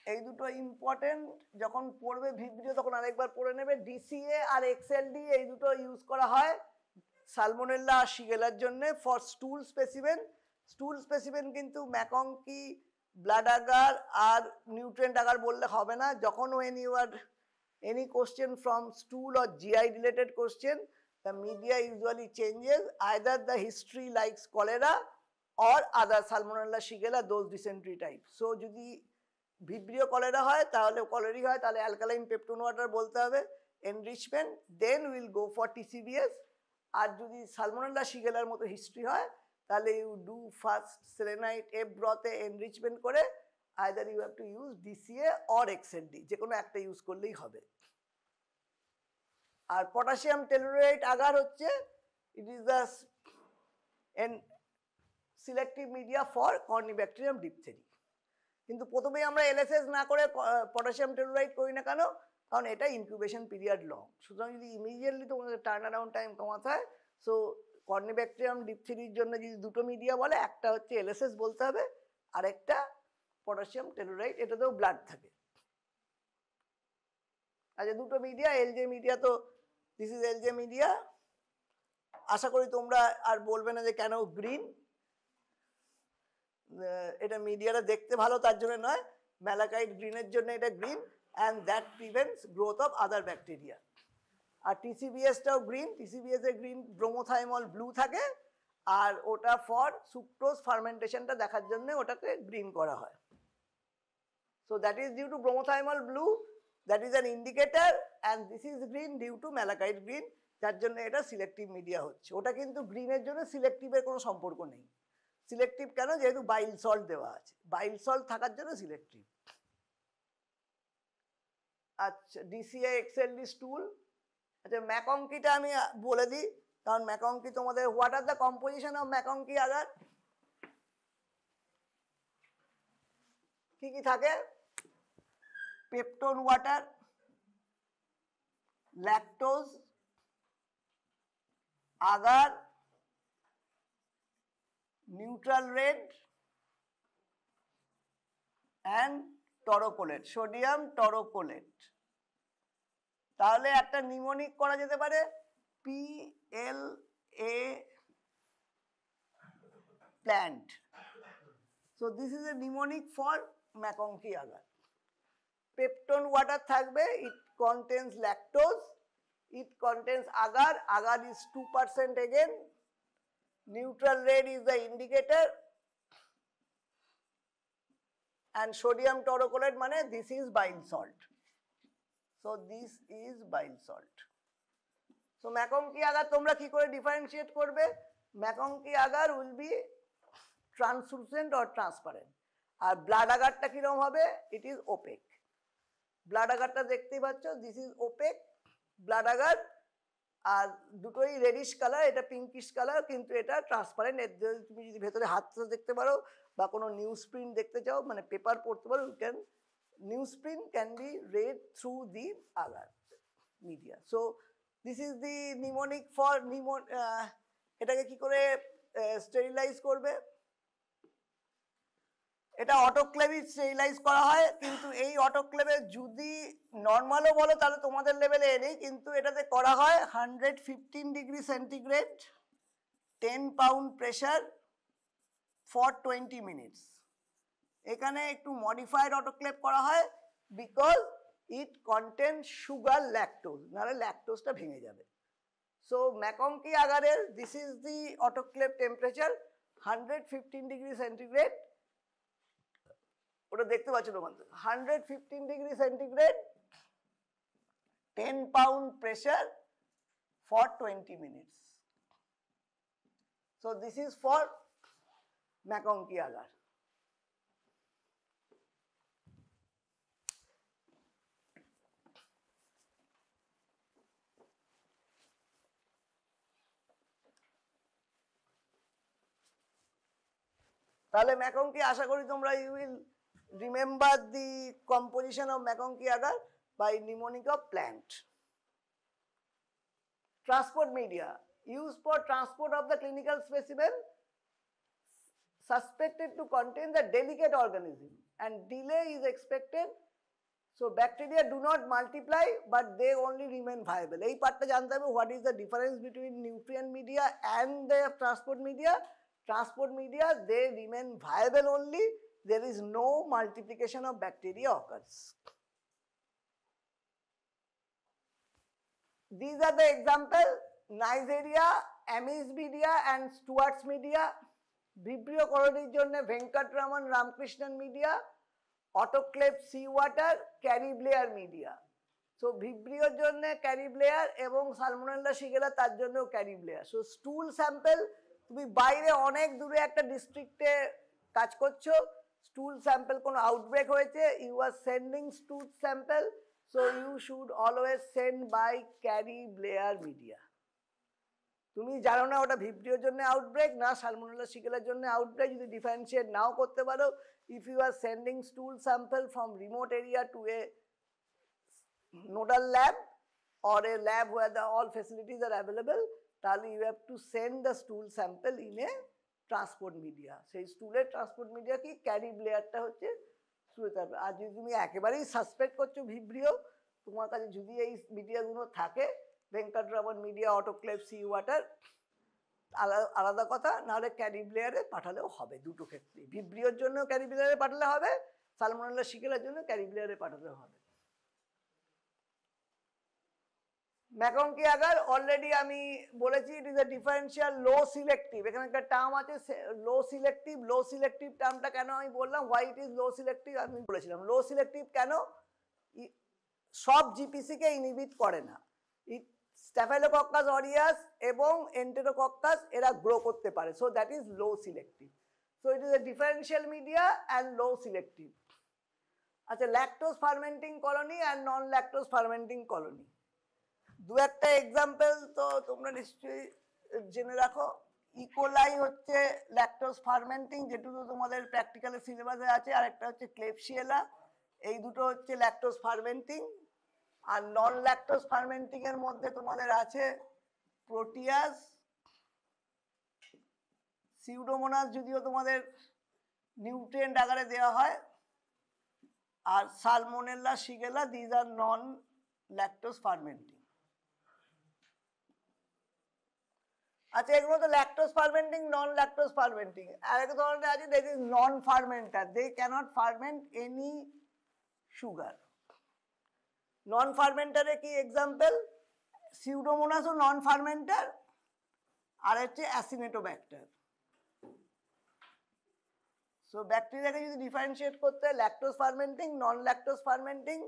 এই দুটো ইম্পর্টেন্ট, যখন পড়বে ভিব্রিও তখন আরেকবার পড়ে নেবে। ডিসিএ আর এক্সএলডি এই দুটো ইউজ করা হয় সালমোনেল্লা আর শিগেলার জন্য ফর স্টুল স্পেসিমেন। স্টুল স্পেসিমেন কিন্তু ম্যাকংকি, ব্লাড আগার আর নিউট্রিয়েন্ট আগার বললে হবে না। যখন when you are any question from stool or GI related question, the media usually changes, either the history likes cholera or other Salmonella Shigella, those dysentery types. So যদি Vibrio cholera হয় তাহলে colliery হয়, তাহলে alkaline peptone water বলতে হবে, enrichment. Then will go for টিসিবিএস। আর যদি salmonella শিগেলার মতো history হয় তাহলে you do first selenite F ব্রথে enrichment করে either you have to use DCA or এক্সএলডি, যে কোনো একটা ইউজ করলেই হবে। আর পটাশিয়াম টেলুরাইট আগার হচ্ছে it is the selective media for কর্নিব্যাকটেরিয়াম diphtheriae. কিন্তু প্রথমেই আমরা এলএসএস না করে পটাশিয়াম টেলুরাইট করি না কেন? কারণ এটা ইনকিউবেশন পিরিয়ড লং। সুতরাং যদি ইমিডিয়েটলি তোমাদের টার্ন অ্যারাউন্ড টাইম কমাতে হয়, সো কর্নিব্যাকটেরিয়াম ডিপথেরির জন্য যদি দুটো মিডিয়া বলে, একটা হচ্ছে এলএসএস বলতে হবে, আর একটা পটাশিয়াম টেলুরাইট, এটাতেও ব্লাড থাকে। আচ্ছা, দুটো মিডিয়া এলজে মিডিয়া, তো দিস ইজ এলজে মিডিয়া। আশা করি তোমরা আর বলবে না যে কেন গ্রিন, এটা মিডিয়াটা দেখতে ভালো তার জন্য নয়, ম্যালাকাইট গ্রিনের জন্য এটা green, and that prevents growth of other bacteria. R টিসিবিএসটাও green, টিসিবিএস এর গ্রিন ব্রোমোথাইমল ব্লু থাকে, আর ওটা ফর সুক্রোজ ফার্মেন্টেশনটা দেখার জন্য ওটাকে গ্রিন করা হয়। So that is due to ব্রোমোথাইমল blue, that is an indicator, and this is green due to malachite green, যার জন্য এটা সিলেক্টিভ মিডিয়া হচ্ছে। ওটা কিন্তু গ্রিনের জন্য সিলেক্টিভের কোনো সম্পর্ক নেই। সিলেক্টিভ কেন? যেহেতু বাইল সল্ট দেওয়া আছে, বাইল সল্ট থাকার জন্য সিলেক্টিভ। আচ্ছা, ডিসিএ এক্সএলডি স্টুল। আচ্ছা, ম্যাকংকিটা আমি বলে দিই, কারণ ম্যাকংকি তোমাদের, what are the composition of ম্যাকংকি agar? কি কি থাকে? Peptone water, lactose, agar, neutral red and টরোকোলেট, sodium টরোকোলেট। তাহলে একটা নিমোনিক করা যেতে পারে PLA plant. So this is a mnemonic for ম্যাকংকি agar. Peptone water থাকবে, it contains lactose, it contains agar, agar is 2% again, neutral red is the indicator, and sodium taurocolate মানে this is bile salt. So this is bile salt. So ম্যাকংকি agar তোমরা কি করে differentiate করবে? ম্যাকংকি agar will be translucent or transparent. R blood আগারটা কিরকম হবে? It is opaque. Blood আগারটা দেখতেই পাচ্ছ, this is opaque blood agar, আর দুটোই রেডিশ কালার, এটা পিঙ্কিশ কালার, কিন্তু এটা ট্রান্সপারেন্ট। তুমি যদি ভেতরে হাতটা দেখতে পারো বা কোনো নিউজ প্রিন্ট দেখতে চাও, মানে পেপার পড়তে পারো, you can, news print can be read through the agar media. So this is the mnemonic for এটাকে কি করে স্টেরিলাইজ করবে? এটা অটোক্লেভে স্টেরিলাইজ করা হয়, কিন্তু এই অটোক্লেভে যদি নর্মালও বলো তাহলে তোমাদের লেভেলে এনেই, কিন্তু এটাতে করা হয় 115 degree centigrade, 10 pound pressure for 20 minutes. এখানে একটু মডিফাইড অটোক্লেভ করা হয় because it contain sugar lactose, নাহলে ল্যাকটোজটা ভেঙে যাবে। So ম্যাকংকি আগারের this is the autoclave temperature 115 degree centigrade, ওটা দেখতে পাচ্ছ তোমাদের 115 degree centigrade, 10 pound pressure for 20 minutes. So this is for ম্যাকংকি agar. তাহলে ম্যাকংকি, আশা করি তোমরা you will remember the composition of ম্যাকংকি agar by mnemonic of plant. Transport media used for transport of the clinical specimen suspected to contain the delicate organism, and delay is expected. So bacteria do not multiply, but they only remain viable. এই পার্টটা জানতে হবে, what is the difference between nutrient media and the transport media? Transport media, they remain viable only, there is no multiplication of bacteria occurs. These are the example: Neisseria, Amis media and Stewart's media, Vibrio coloniর জন্য Venkatraman Ramakrishnan media, autoclave sea water, Carrie Blair media. So ভিব্রিওর জন্য Carib layer এবং salmonella Shigella তার জন্যও Carib layer. So স্টুল sample, তুমি বাইরে অনেক দূরে একটা ডিস্ট্রিক্টে কাজ করছো, স্টুল স্যাম্পল কোনো আউটব্রেক হয়েছে, you are sending stool sample, so you should always send by Carib layer media. তুমি জানো না ওটা ভিব্রিওর জন্য আউটব্রেক না সালমোনেলা শিগেলার জন্য আউটব্রেক, যদি ডিফারেন্সিয়েট নাও করতে পারো, if you are sending stool sample from remote area to a nodal lab or a lab where all facilities are available, তাহলে you have to send the stool sample in a transport media. সেই স্টুলের transport media কি Carib লেয়ারটা হচ্ছে স্টুলের। আর যদি তুমি একেবারেই suspect করছো Vibrio, তোমার কাছে যদি এই মিডিয়াগুলো থাকে, ভেঙ্কটরামন মিডিয়া, অটোক্লেভ, সি ওয়াটার, আলাদা কথা, নাহলে ক্যারিব লেয়ারে পাঠালেও হবে। দুটো ক্ষেত্রে ভিব্রিওর জন্য ক্যারিব লেয়ারে পাঠালে হবে, সালমোনেলা শিগেলার জন্য ক্যারিব লেয়ারে পাঠালে হবে। ম্যাকংকি আগার অলরেডি আমি বলেছি, it is a differential low selective. এখানে একটা টার্ম আছে লো সিলেক্টিভ। লো সিলেক্টিভ টার্মটা কেন আমি বললাম, why it is low selective, আমি বলেছিলাম লো সিলেক্টিভ কেন, সব জিপিসি কে ইনহিবিট করে না। স্ট্যাফাইলোকক্কাস অরিয়াস এবং এন্টেরোকক্কাস এরা গ্রো করতে পারে, so that is low selective. So it is a differential media and low selective. আচ্ছা, lactose ফার্মেন্টিং colony and non lactose ফার্মেন্টিং colony, দু একটা এক্সাম্পল তো তোমরা নিশ্চয়ই জেনে রাখো। ইকোলাই হচ্ছে ল্যাকটোজ ফার্মেন্টিং, যেটুকু তোমাদের প্র্যাকটিক্যাল সিলেবাসে আছে, আর একটা হচ্ছে ক্লেবশিয়েলা। এই দুটো হচ্ছে ল্যাকটোজ ফার্মেন্টিং। আর নন ল্যাকটোজ ফার্মেন্টিং এর মধ্যে তোমাদের আছে প্রোটিয়াস, সিউডোমোনাস যদিও তোমাদের নিউট্রিয়েন্ট আকারে দেওয়া হয়, আর salmonella Shigella, these are non lactose ফার্মেন্টিং। আচ্ছা, এগুলো তো ল্যাকটোজ ফার্মেন্টিং, নন ল্যাকটোজ ফার্মেন্টিং। আরেক ধরনের আছে that is non ফার্মেন্টার, they can't ferment any sugar. নন ফার্মেন্টারে কি এক্সাম্পল, সিউডোমোনাসও নন ফার্মেন্টার, আর হচ্ছে অ্যাসিনেটোব্যাক্টার। সো ব্যাকটেরিয়াকে যদি ডিফারেন্সিয়েট করতে হয়, ল্যাকটোজ ফার্মেন্টিং, নন ল্যাকটোজ ফার্মেন্টিং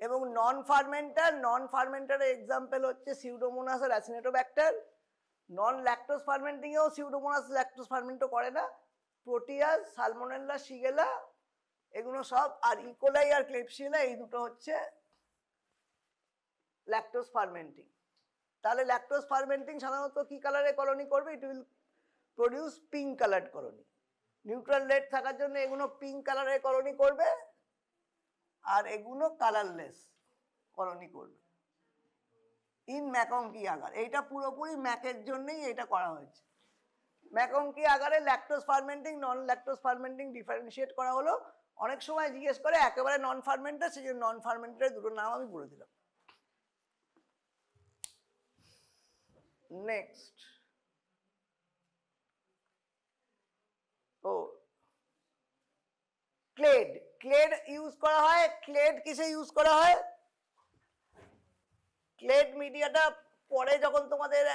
এবং নন ফার্মেন্টার। নন ফার্মেন্টারের এক্সাম্পল হচ্ছে সিউডোমোনাস আর অ্যাসিনেটোব্যাক্টার। নন ল্যাকটোজ ফার্মেন্টিংয়েও সিউডোমোনাস ল্যাকটোজ ফার্মেন্টও করে না, প্রোটিয়াস, সালমোনেলা শিগেলা এগুলো সব, আর ইকোলাই আর ক্লেবশিয়েলা এই দুটো হচ্ছে ল্যাকটোজ ফার্মেন্টিং। তাহলে ল্যাকটোজ ফার্মেন্টিং সাধারণত কি কালারে কলোনি করবে, it will produce pink coloured colony. Neutral red থাকার জন্য এগুলো পিঙ্ক কালারের কলোনি করবে, আর এগুলো কালারলেস কলোনি করবে ইন ম্যাকংকি আগার। এইটা পুরোপুরি ম্যাকের জন্যই এটা করা হয়েছে। ম্যাকংকি আগারে ল্যাকটোজ ফার্মেন্টিং, নন ল্যাকটোজ ফার্মেন্টিং ডিফারেন্সিয়েট করা হলো। অনেক সময় জিজ্ঞেস করে একেবারে নন ফার্মেন্টার, সেই জন্য নন ফার্মেন্টারের দুটো নাম আমি বলে দিলাম। নেক্সট, ও ক্লেড। ক্লেড ইউজ করা হয়, ক্লেড কিসে ইউজ করা হয়, ক্লেড মিডিয়াটা পরে যখন তোমাদের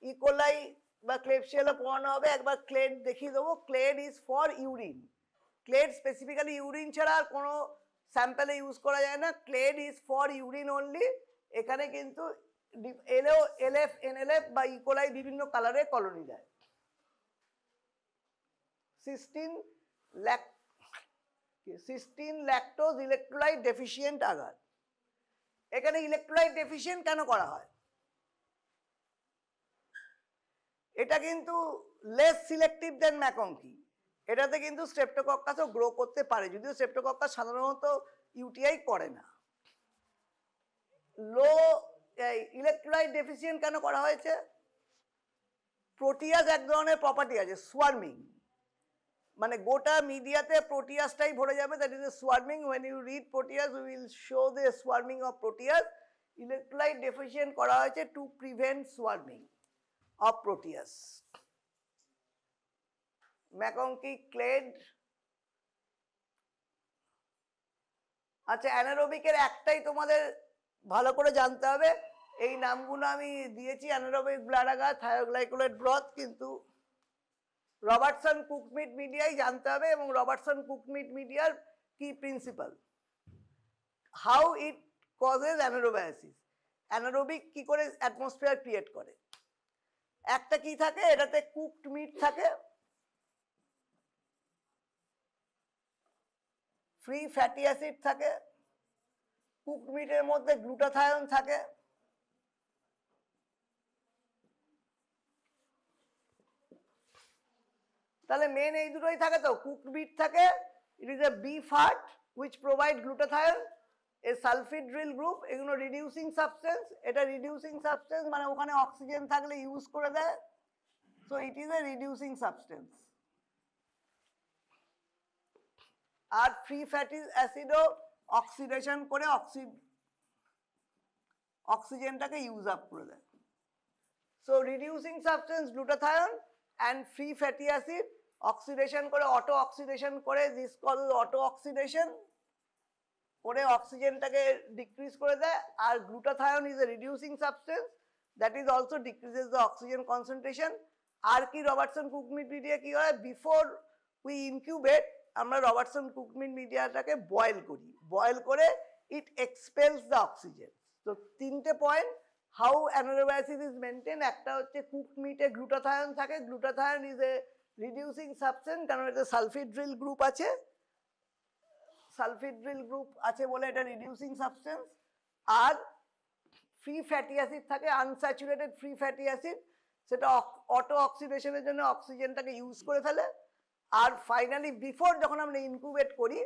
ইকোলাই বা ক্লেবশিয়েলা পড়ানো হবে, একবার ক্লেড দেখিয়ে দেবো। Clade is for urine. Clade specifically urine ছাড়া আর কোনো স্যাম্পেলে ইউজ করা যায় না, clade is for urine only. এখানে কিন্তু এলএফ, এনএলএফ বা ইকোলাই বিভিন্ন কালারে কলোনি দেয়। Cystine lactose electrolyte deficient agar. এখানে ইলেকট্রোলাইট ডেফিসিয়েন্ট কেন করা হয়, এটা কিন্তু লেস সিলেক্টিভ দেন ম্যাকংকি। এটাতে কিন্তু স্ট্রেপ্টোকক্কাসও গ্রো করতে পারে, যদিও স্ট্রেপ্টোকক্কাস সাধারণত ইউটিআই করে না। লো ইলেকট্রোলাইট ডেফিসিয়েন্ট কেন করা হয়েছে, প্রোটিয়াস এক ধরনের প্রপার্টি আছে সোয়ার্মিং, মানে গোটা মিডিয়াতে প্রোটিয়াসটাই ভরে যাবে, that is a সোয়ার্মিং। when you read proteus we will show the swarming of proteus. Electrolyte deficient করা হয়েছে to prevent সোয়ার্মিং of proteus. ম্যাকংকি, clade. আচ্ছা, অ্যানারোবিকের একটাই তোমাদের ভালো করে জানতে হবে, এই নামগুলো আমি দিয়েছি, অ্যানারোবিক ব্লাড আগার, থায়োগ্লাইকোলেট ব্রথ, কিন্তু রবার্টসন কুকমিট মিডিয়াই জানতে হবে, এবং রবার্টসন কুকমিট মিডিয়ার কি principal, how it causes anaerobiasis. Anaerobic কি করে অ্যাটমসফিয়ার ক্রিয়েট করে? একটা কি থাকে, এটাতে কুকড মিট থাকে, ফ্রি ফ্যাটি অ্যাসিড থাকে, কুকড মিটের মধ্যে গ্লুটাথায়ন থাকে, তাহলে মেন এই দুটোই থাকে তো, কুকড মিট থাকে, it is A B fat which provide glutathione, A সালফিড্রিল group, এগুলো রিডিউসিং সাবস্টেন্স, এটা রিডিউসিং সাবস্টেন্স মানে ওখানে অক্সিজেন থাকলে ইউজ করে দেয়, so it is a reducing substance. R free fatty অ্যাসিডও oxidation করে অক্সিজেনটাকে ইউজ আপ করে দেয়। So reducing substance glutathione and free fatty acid oxidation করে, অটো অক্সিডেশন করে, দিস কজেস অটো অক্সিডেশন করে অক্সিজেনটাকে ডিক্রিজ করে দেয়। আর glutathione is a reducing substance that is also decreases the oxygen concentration. আর কি Robertson cooked meat media কি হয়, before we incubate আমরা Robertson কুকমিট মিডিয়াটাকে boil করি, বয়েল করে ইট এক্সপেলস দ্য অক্সিজেন। তো তিনটে পয়েন্ট হাউ অ্যানারোবায়াসিস ইজ মেনটেন, একটা হচ্ছে কুকড মিটে গ্লুটাথায়ন থাকে, glutathione is a reducing substance কারণ এটা সালফিড্রিল গ্রুপ আছে, সালফিড্রিল গ্রুপ আছে বলে এটা রিডিউসিং সাবস্টেন্স। আর ফ্রি ফ্যাটি অ্যাসিড থাকে, আনস্যাচুরেটেড ফ্রি ফ্যাটি অ্যাসিড, সেটা অটো অক্সিডেশনের জন্য অক্সিজেনটাকে ইউজ করে ফেলে। আর ফাইনালি বিফোর যখন আমরা ইনকিউবেট করি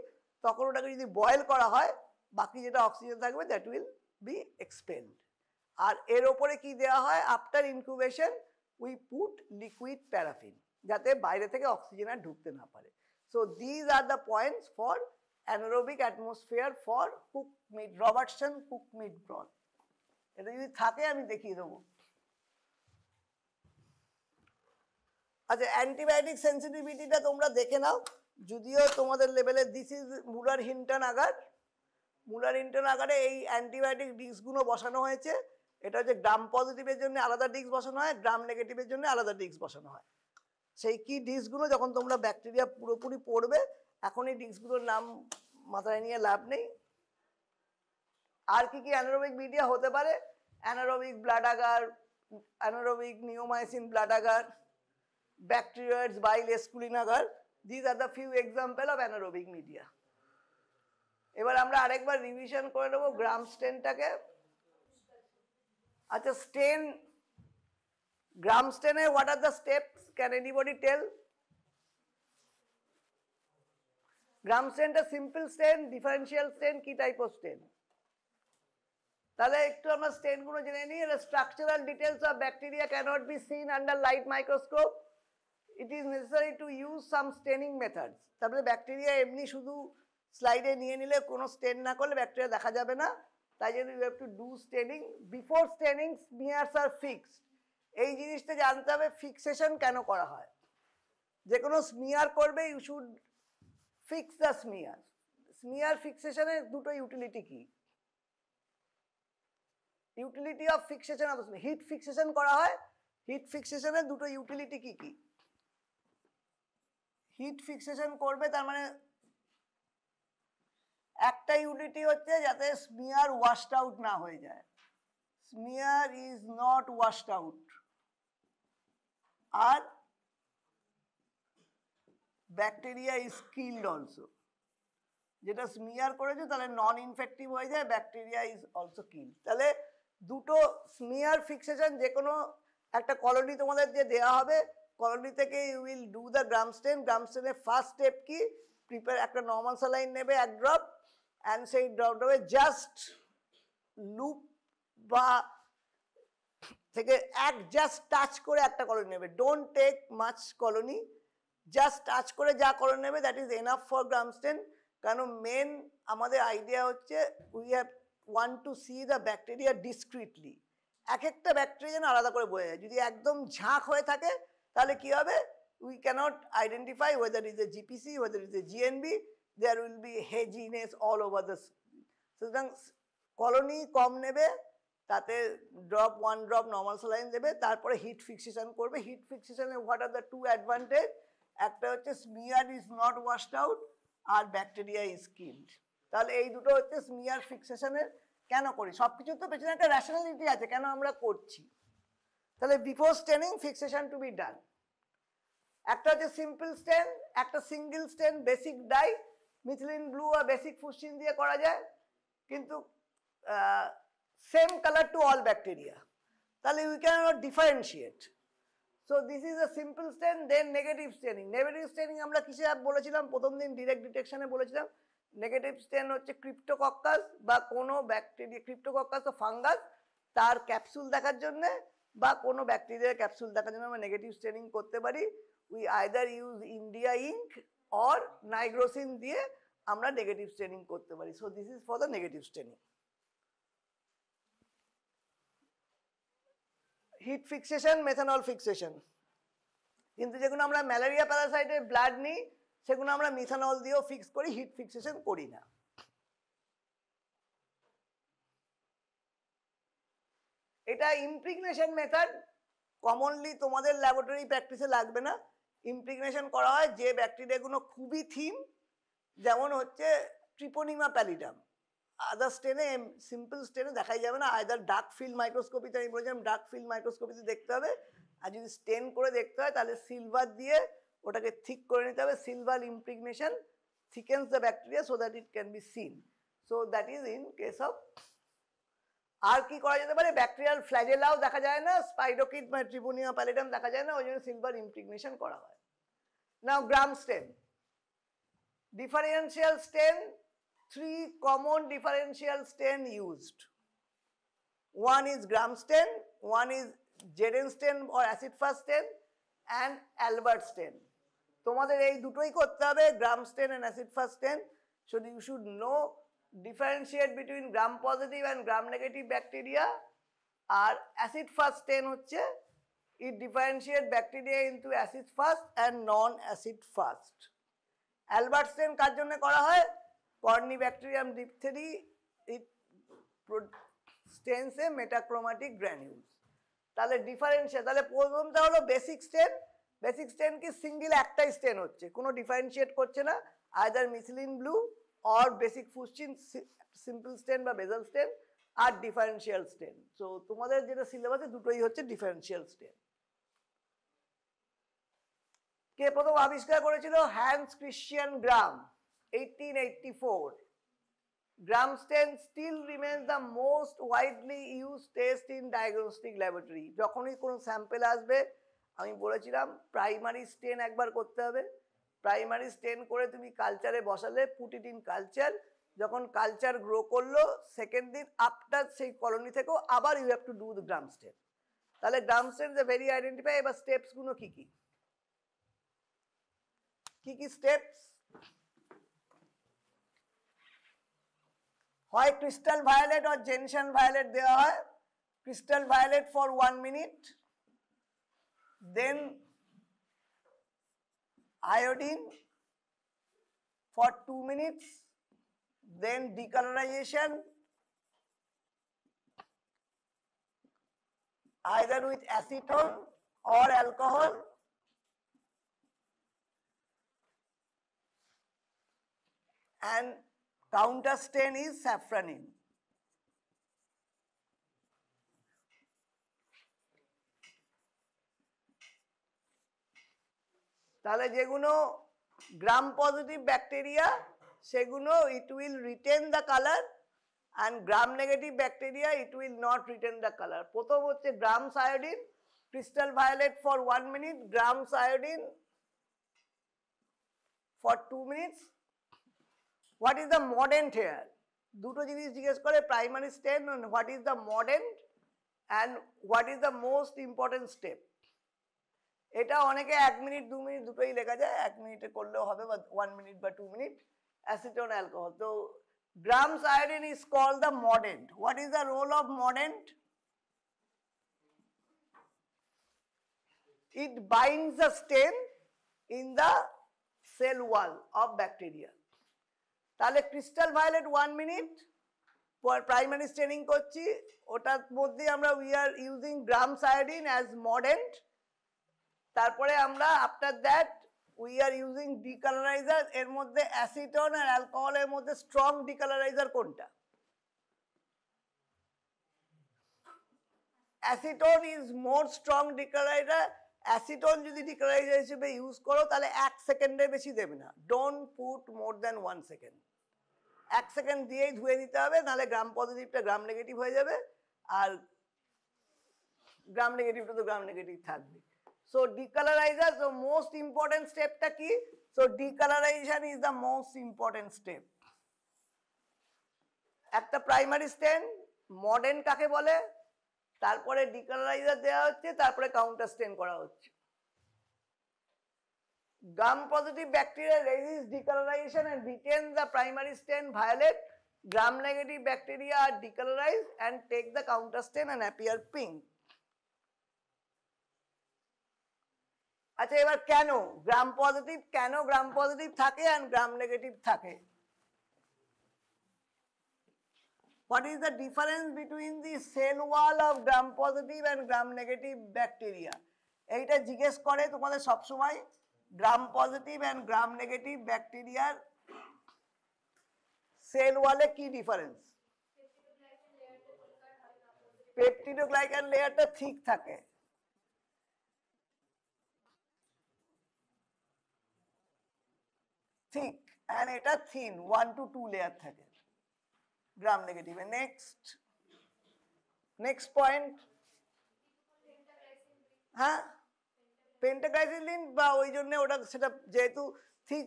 তখন ওটাকে যদি বয়েল করা হয় বাকি যেটা অক্সিজেন থাকবে দ্যাট উইল বি এক্সপেলড। আর এর ওপরে কি দেওয়া হয়, after incubation we put liquid paraffin যাতে বাইরে থেকে অক্সিজেন আর ঢুকতে না পারে। So these are the points for anaerobic atmosphere for cook meat, Robertson cook meat broth. এটা যদি থাকে আমি দেখিয়ে দেবো। আচ্ছা, অ্যান্টিবায়োটিক সেন্সিটিভিটিটা তোমরা দেখে নাও, যদিও তোমাদের লেভেলে this is Muller Hinton agar. Muller Hinton আগারে এই অ্যান্টিবায়োটিক ডিস্কগুলো বসানো হয়েছে। এটা হচ্ছে গ্রাম পজিটিভের জন্য আলাদা ডিস্ক বসানো হয়, গ্রাম নেগেটিভের জন্য আলাদা ডিস্ক বসানো হয়। সেই কি ডিস্কগুলো যখন তোমরা ব্যাকটেরিয়া পুরোপুরি পড়বে, এখন এই ডিস্কগুলোর নাম মাথায় নিয়ে লাভ নেই। আর কি কি অ্যানারোবিক মিডিয়া হতে পারে, anaerobic blood agar, anaerobic neomycin blood agar, bacteroids, bile, esculin agar, these are the few example of anaerobic media. এবার আমরা আরেকবার রিভিশন করে নেব গ্রাম স্টেনটাকে। আচ্ছা, স্টেন, গ্রাম স্টেনে what are the steps, can anybody tell? Gram স্টেনটা simple stain, differential স্টেন, কি type of স্টেন? তাহলে একটু আমরা স্টেনগুলো জেনে নিই। Structural details of bacteria cannot be seen under light microscope, it is necessary to use some staining methods. তারপরে bacteria এমনি শুধু স্লাইডে নিয়ে নিলে কোনো স্টেন না করলে ব্যাকটেরিয়া দেখা যাবে না, তাই জন্য you have to do straining. Before straining স্মিয়ার্স R fixed, এই জিনিসটা জানতে হবে ফিক্সেশন কেন করা হয়। যে কোনো স্মিয়ার করবে you should fix the smear. Smear ফিক্সেশনের দুটো ইউটিলিটি কি, utility of fixation of heat fixation করা হয়, হিট ফিক্সেশনের দুটো ইউটিলিটি কি কি? হিট ফিক্সেশন করবে তার মানে একটা ইউটিলিটি হচ্ছে যাতে স্মিয়ার ওয়াশড আউট না হয়ে যায়, smear is not washed out. আর ব্যাকটেরিয়া ইজ কিল্ড অলসো, যেটা স্মিয়ার করেছে তাহলে নন ইনফেক্টিভ হয়ে যায়, ব্যাকটেরিয়া ইজ অলসো কিল্ড। তাহলে দুটো স্মিয়ার ফিক্সেশন, যে কোনো একটা কলোনি তোমাদের যে দেওয়া হবে, কলোনি থেকে you will do the gram stain. Gram স্টেনের ফার্স্ট স্টেপ কি, প্রিপেয়ার একটা নর্মাল স্যালাইন নেবে 1 ড্রপ, অ্যান্ড সেই ড্রপটাকে জাস্ট লুপ বা থেকে জাস্ট টাচ করে একটা কলোনি নেবে, don't take much colony, just touch করে যা কলোনি নেবে that is enough for gram stain. কারণ মেন আমাদের আইডিয়া হচ্ছে we have want to see the bacteria discretely, এক একটা ব্যাকটেরিয়া যেন আলাদা করে বোঝা যায়। যদি একদম ঝাঁক হয়ে থাকে তাহলে কি হবে, we cannot identify whether it is a GPC, whether it is a GNB, there will be haziness all over the, সুতরাং কলোনি কম নেবে, তাতে ড্রপ 1 ড্রপ নর্মাল স্যালাইন দেবে, তারপরে হিট ফিক্সেশন করবে। হিট ফিক্সেশনে what are the two advantage, একটা হচ্ছে smear is not washed out আর ব্যাকটেরিয়া ইজ কিল্ড। তাহলে এই দুটো হচ্ছে স্মিয়ার ফিক্সেশনের কেন করি? সবকিছুর তো পেছনে একটা রেশনালিটি আছে কেন আমরা করছি। তাহলে before staining fixation to be done. একটা হচ্ছে সিম্পল স্টেন, একটা single stain basic dye methylene blue আর বেসিক ফুসচিন দিয়ে করা যায়, কিন্তু same colour to all bacteria, তাহলে we can not differentiate. So this is a simple stain. Then negative staining. Negative staining আমরা কিসে বলেছিলাম প্রথম দিন? ডিরেক্ট ডিটেকশনে বলেছিলাম। নেগেটিভ স্টেন হচ্ছে ক্রিপ্টোকক্কাস বা কোনো ব্যাকটেরিয়া, ক্রিপ্টোকক্কাস তো ফাঙ্গাস, তার ক্যাপসুল দেখার জন্য বা কোনো ব্যাকটেরিয়ার ক্যাপসুল দেখার জন্য আমরা নেগেটিভ স্টেনিং করতে পারি। We either use India ink or nigrosin দিয়ে আমরা নেগেটিভ স্টেনিং করতে পারি। So this is for the negative staining. Heat fixation, methanol fixation, কিন্তু যেগুলো আমরা ম্যালেরিয়া প্যারাসাইটের ব্লাড নিই সেগুলো আমরা মিথানল দিয়েও ফিক্স করি, হিট ফিক্সেশন করি না। এটা ইমপ্রিগনেশন মেথড, কমনলি তোমাদের ল্যাবরেটরি প্র্যাকটিসে লাগবে না। ইমপ্রিগনেশন করা হয় যে ব্যাকটেরিয়াগুলো খুবই থিন, যেমন হচ্ছে ট্রিপোনিমা প্যালিডাম। আদার স্টেনে, সিম্পল স্টেনে দেখাই যাবে না, আইদার ডার্ক ফিল্ড মাইক্রোস্কোপিতে, আমি বলেছিলাম ডার্ক ফিল্ড মাইক্রোস্কোপিতে দেখতে হবে, আর যদি স্টেন করে দেখতে হয় তাহলে সিলভার দিয়ে ওটাকে থিক করে নিতে হবে। Silver impregnation thickens the bacteria so that it can be seen. So that is in case of. আর কি করা যেতে পারে? ব্যাকটেরিয়াল ফ্ল্যাজেলাও দেখা যায় না, স্পাইডোকিট বা ট্রিপোনিমা প্যালিডাম দেখা যায় না, ওই জন্য সিলভার ইমপ্রিগনেশন করা হয়। নাও গ্রাম স্টেন, differential stain, 3 common differential stain used. One is gram stain, one is Jaden stain or acid fast stain, and Albert stain. তোমাদের এই দুটোই করতে হবে, gram stain and acid fast stain. So you should know differentiate between gram positive and gram negative bacteria. আর acid fast stain হচ্ছে it differentiate bacteria into acid fast and non-acid fast. Albert stain কার জন্য করা হয়? Corynebacterium diphtheriae, it stains a metachromatic granules. তাহলে differentiate, তাহলে প্রথমটা হলো বেসিক স্টেন। বেসিক স্টেন কি? সিঙ্গেল একটাই স্টেন হচ্ছে, কোনো ডিফারেন্সিয়েট করছে না, either methylene blue or basic fuchsin, simple stain বা বেজাল স্টেন, আর ডিফারেন্সিয়াল স্টেন। সো তোমাদের যেটা সিলেবাসে দুটোই হচ্ছে ডিফারেন্সিয়াল স্টেন। কে প্রথম আবিষ্কার করেছিল? Hans Christian Gram, 1884। Gram stain still remains the most widely used test in diagnostic laboratory. যখনই কোনো স্যাম্পেল আসবে, আমি বলেছিলাম প্রাইমারি স্টেন একবার করতে হবে। প্রাইমারি স্টেন করে তুমি কালচারে বসালে, পুট ইট ইন কালচার, যখন কালচার গ্রো করলো সেকেন্ড দিন আফটার সেই কলোনি থেকেও আবার you have to do the gram stain. তাহলে গ্রাম স্টেন যে ভেরি আইডেন্টিফাই। এবার স্টেপসগুলো কি কি? কি কি স্টেপস? হয় ক্রিস্টাল ভায়োলেট আর জেনশন ভায়োলেট দেওয়া হয়। Crystal violet for 1 minute, then iodine for 2 minutes, then decolorization either with acetone or alcohol, and counter stain is safranin. তাহলে যেগুলো গ্রাম পজিটিভ ব্যাকটেরিয়া সেগুলো it will retain the color, and gram negative bacteria it will not retain the color. প্রথম হচ্ছে grams iodine, crystal violet for 1 minute, grams iodine for 2 minutes. What is the mordant here? দুটো জিনিস জিজ্ঞেস করে, primary stain, what is the mordant and what is the most important step. এটা অনেকে 1 minute 2 minute দুটোই লেখা যায়, 1 মিনিটে করলেও হবে বা 1 মিনিট বা 2 মিনিট। অ্যাসিটোন অ্যালকোহল, তো grams iodine is called the mordant. What is the role of mordant? It binds the stain in the cell wall of bacteria. তাহলে crystal violet 1 minute primary staining করছি, ওটার মধ্যে আমরা we are using grams iodine as mordant. তারপরে আমরা after that we are using decolouriser. এর মধ্যে acetone আর অ্যালকোহলের মধ্যে স্ট্রং ডিকালারাইজার কোনটা? Acetone is more strong decolouriser. Acetone যদি ডিক্লোরাইজার হিসেবে ইউজ করো তাহলে 1 সেকেন্ডের বেশি দেবে না, don't put more than 1 second. 1 second দিয়েই ধুয়ে দিতে হবে, নাহলে গ্রাম পজিটিভটা গ্রাম নেগেটিভ হয়ে যাবে, আর গ্রাম নেগেটিভটা তো গ্রাম নেগেটিভ থাকবে। So decolouriser, so most important স্টেপটা কি? So decolourisation is the most important step. একটা প্রাইমারি স্টেন, মডার্ন কাকে বলে, তারপরে ডিকালারাইজার দেওয়া হচ্ছে, তারপরে কাউন্টার স্টেন করা হচ্ছে। Gram positive bacteria resist decolorization and retain the primary stain violet. Gram negative bacteria are decolorized and take the counter stain and appear pink. আচ্ছা, এবার কেন গ্রাম পজিটিভ, কেন গ্রাম পজিটিভ থাকে and গ্রাম নেগেটিভ থাকে? What is the difference between the cell wall of gram positive and gram negative bacteria? এইটা জিজ্ঞেস করে তোমাদের সবসময়। Gram positive and gram negative ব্যাকটেরিয়ার সেল ওয়ালে কি ডিফারেন্স? পেপটিডোগ্লাইকান লেয়ারটা ঠিক থাকে, ঠিক, এন্ড এটা থিন 1 to 2 লেয়ার থাকে গ্রাম নেগেটিভে। নেক্সট পয়েন্ট, হ্যাঁ পেন্টাগ্লাইসিলিন, বা ওই জন্য ওটা সেটা যেহেতু ঠিক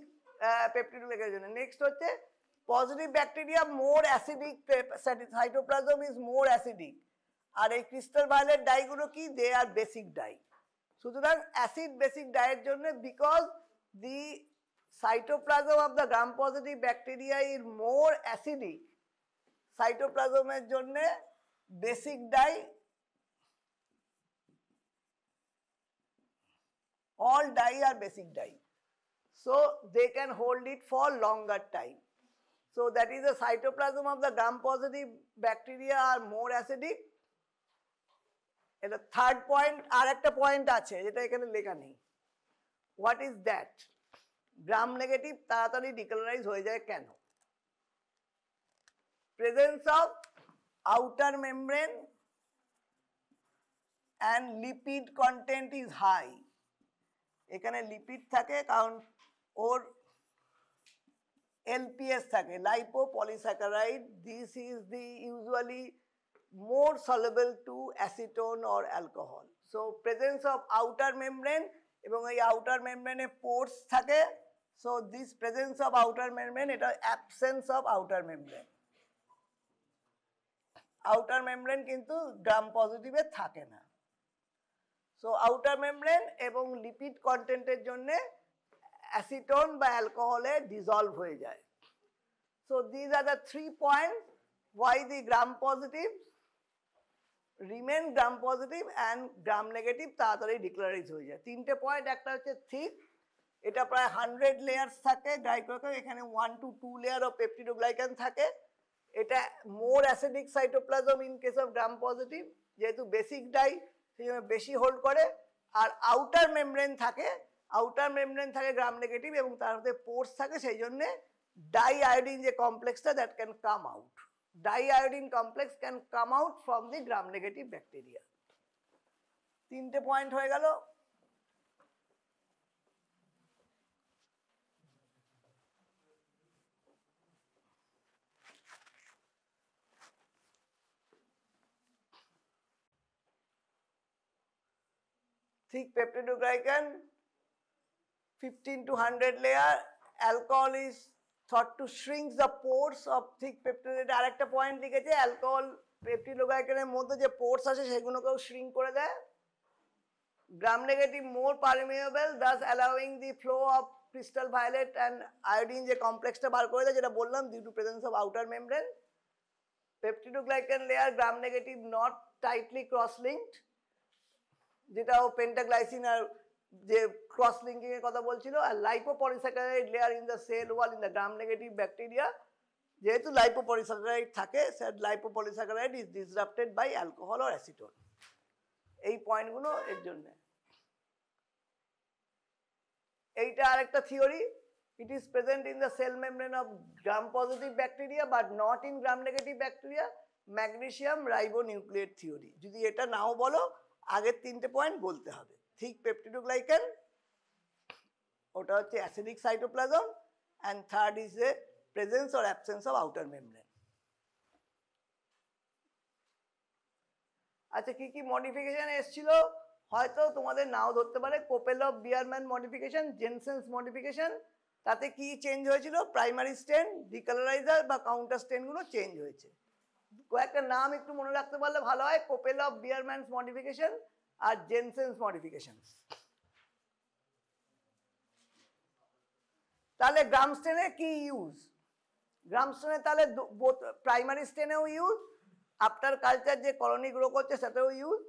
পেপটিডোগ্লাইকানের জন্য। নেক্সট হচ্ছে positive bacteria more acidic, cytoplasm is more acidic, আর এই ক্রিস্টাল ভায়োলেট ডাইগুলো কি, দে আর বেসিক ডাই। সুতরাং অ্যাসিড বেসিক ডাইয়ের জন্য, because the cytoplasm of the gram positive bacteria is more acidic, সাইটোপ্লাজমের জন্য basic dye, all dye are basic dye, so they can hold it for longer time. So that is the cytoplasm of the gram positive bacteria are more acidic. এটা third point. আর একটা point আছে যেটা এখানে লেখা নেই, what is that? Gram negative তাড়াতাড়ি decolourise হয়ে যায় কেন? Presence of outer membrane and lipid content is high. এখানে লিপিড থাকে কারণ ওর LPS থাকে, lipopolysaccharide. This is the usually more soluble to acetone or alcohol. So presence of outer membrane, এবং এই আউটার মেমব্রেনে পোর্স থাকে। So this presence of outer membrane, এটা absence of outer membrane. Outer membrane কিন্তু গ্রাম পজিটিভে থাকে না। So outer membrane এবং lipid কন্টেন্টের জন্য অ্যাসিটোন বা অ্যালকোহলে ডিজলভ হয়ে যায়। So this are the 3 points why the gram positive remain gram positive and gram negative তাড়াতাড়ি ডিক্লারাইজ হয়ে যায়। 3টে পয়েন্ট, একটা হচ্ছে থিক, এটা প্রায় 100 লেয়ার্স থাকে গ্লাইকোজেন, এখানে 1 to 2 লেয়ার অফ পেপটিডোগ্লাইকান থাকে। এটা more acidic cytoplasm in case of gram positive, যেহেতু বেসিক ডাই সেই জন্য বেশি হোল্ড করে। আর আউটার মেমব্রেন থাকে, আউটার মেমব্রেন থাকে গ্রাম নেগেটিভ, এবং তার মধ্যে পোর্স থাকে, সেই জন্য ডাই আয়োডিন যে কমপ্লেক্সটা, that can come out, dye iodine complex can come out from the gram negative bacteria. 3টে পয়েন্ট হয়ে গেল। Thick peptidoglycan, 15 to 100 layer. Alcohol is thought to shrink the pores of thick peptidoglycan. আরেকটা point লিখেছে, alcohol পেপটিডোগ্লাইকানের মধ্যে যে পোর্স আছে সেগুলোকেও shrink করে দেয়। Gram negative more permeable, thus allowing the flow of crystal violet and iodine যে কমপ্লেক্সটা বার করে দেয়, যেটা বললাম, due to presence of outer membrane. Peptidoglycan layer gram negative not tightly cross linked, যেটা ও পেন্টাগ্লাইসিন আর যে ক্রস লিঙ্কিং এর কথা বলছিল। আর lipopolysaccharide layer in the cell wall in the gram negative bacteria, যেহেতু লাইপোপলিস্যাকারাইড থাকে, sir lipopolysaccharide is disrupted by alcohol or acetone. এই পয়েন্টগুলো এর জন্য। এইটা আরেকটা theory, it is present in the cell membrane of gram positive bacteria but not in gram negative bacteria. Magnesium ribonucleate theory. যদি এটা নাও বলো আগের 3টে পয়েন্ট বলতে হবে। থিক পেপটিডোগ্লাইকেন, ওটা হচ্ছে acidic cytoplasm, and third is a presence or absence of outer membrane. আচ্ছা, কি কি মডিফিকেশন এসেছিল হয়তো তোমাদের নাও ধরতে পারে। কোপেলভ বিয়ারম্যান মডিফিকেশন, জেনসেন্স মডিফিকেশন। তাতে কি চেঞ্জ হয়েছিল? প্রাইমারি স্টেন, ডিকালারাইজার বা কাউন্টার স্টেনগুলো চেঞ্জ হয়েছে। কয়েকটা নাম একটু মনে রাখতে পারলে ভালো হয়, কোপেলভ বিয়ারম্যানস মডিফিকেশন আর জেনসেন্স মডিফিকেশন। তাহলে গ্রাম স্টেনে কি ইউজ? গ্রাম স্টেনে তাহলে প্রাইমারি স্টেনেও ইউজ, আফটার কালচার যে কলোনি গ্রো করছে সেটাও ইউজ।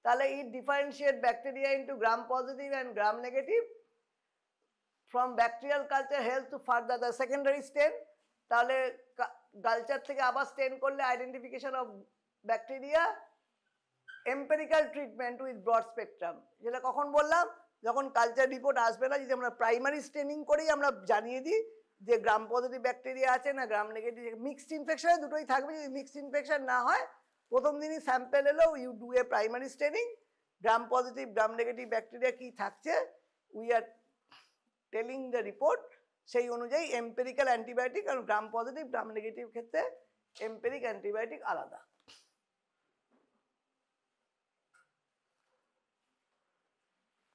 তাহলে it differentiate bacteria into gram positive and gram negative from bacterial culture health to further the secondary stain. তাহলে কালচার থেকে আবার স্টেন করলে identification of bacteria, empirical treatment with broad spectrum. যেটা কখন বললাম, যখন কালচার রিপোর্ট আসবে না, যদি আমরা প্রাইমারি স্টেনিং করেই আমরা জানিয়ে দিই যে গ্রাম পজিটিভ ব্যাকটেরিয়া আছে না গ্রাম নেগেটিভ। মিক্সড ইনফেকশনে দুটোই থাকবে। যদি মিক্সড ইনফেকশন না হয়, প্রথম দিনই স্যাম্পেল এলেও you do a primary staining, gram positive gram negative bacteria কি থাকছে we are telling the report, সেই অনুযায়ী এম্পেরিক্যাল অ্যান্টিবায়োটিক। কারণ গ্রাম পজিটিভ গ্রাম নেগেটিভ ক্ষেত্রে এম্পেরিক অ্যান্টিবায়োটিক আলাদা।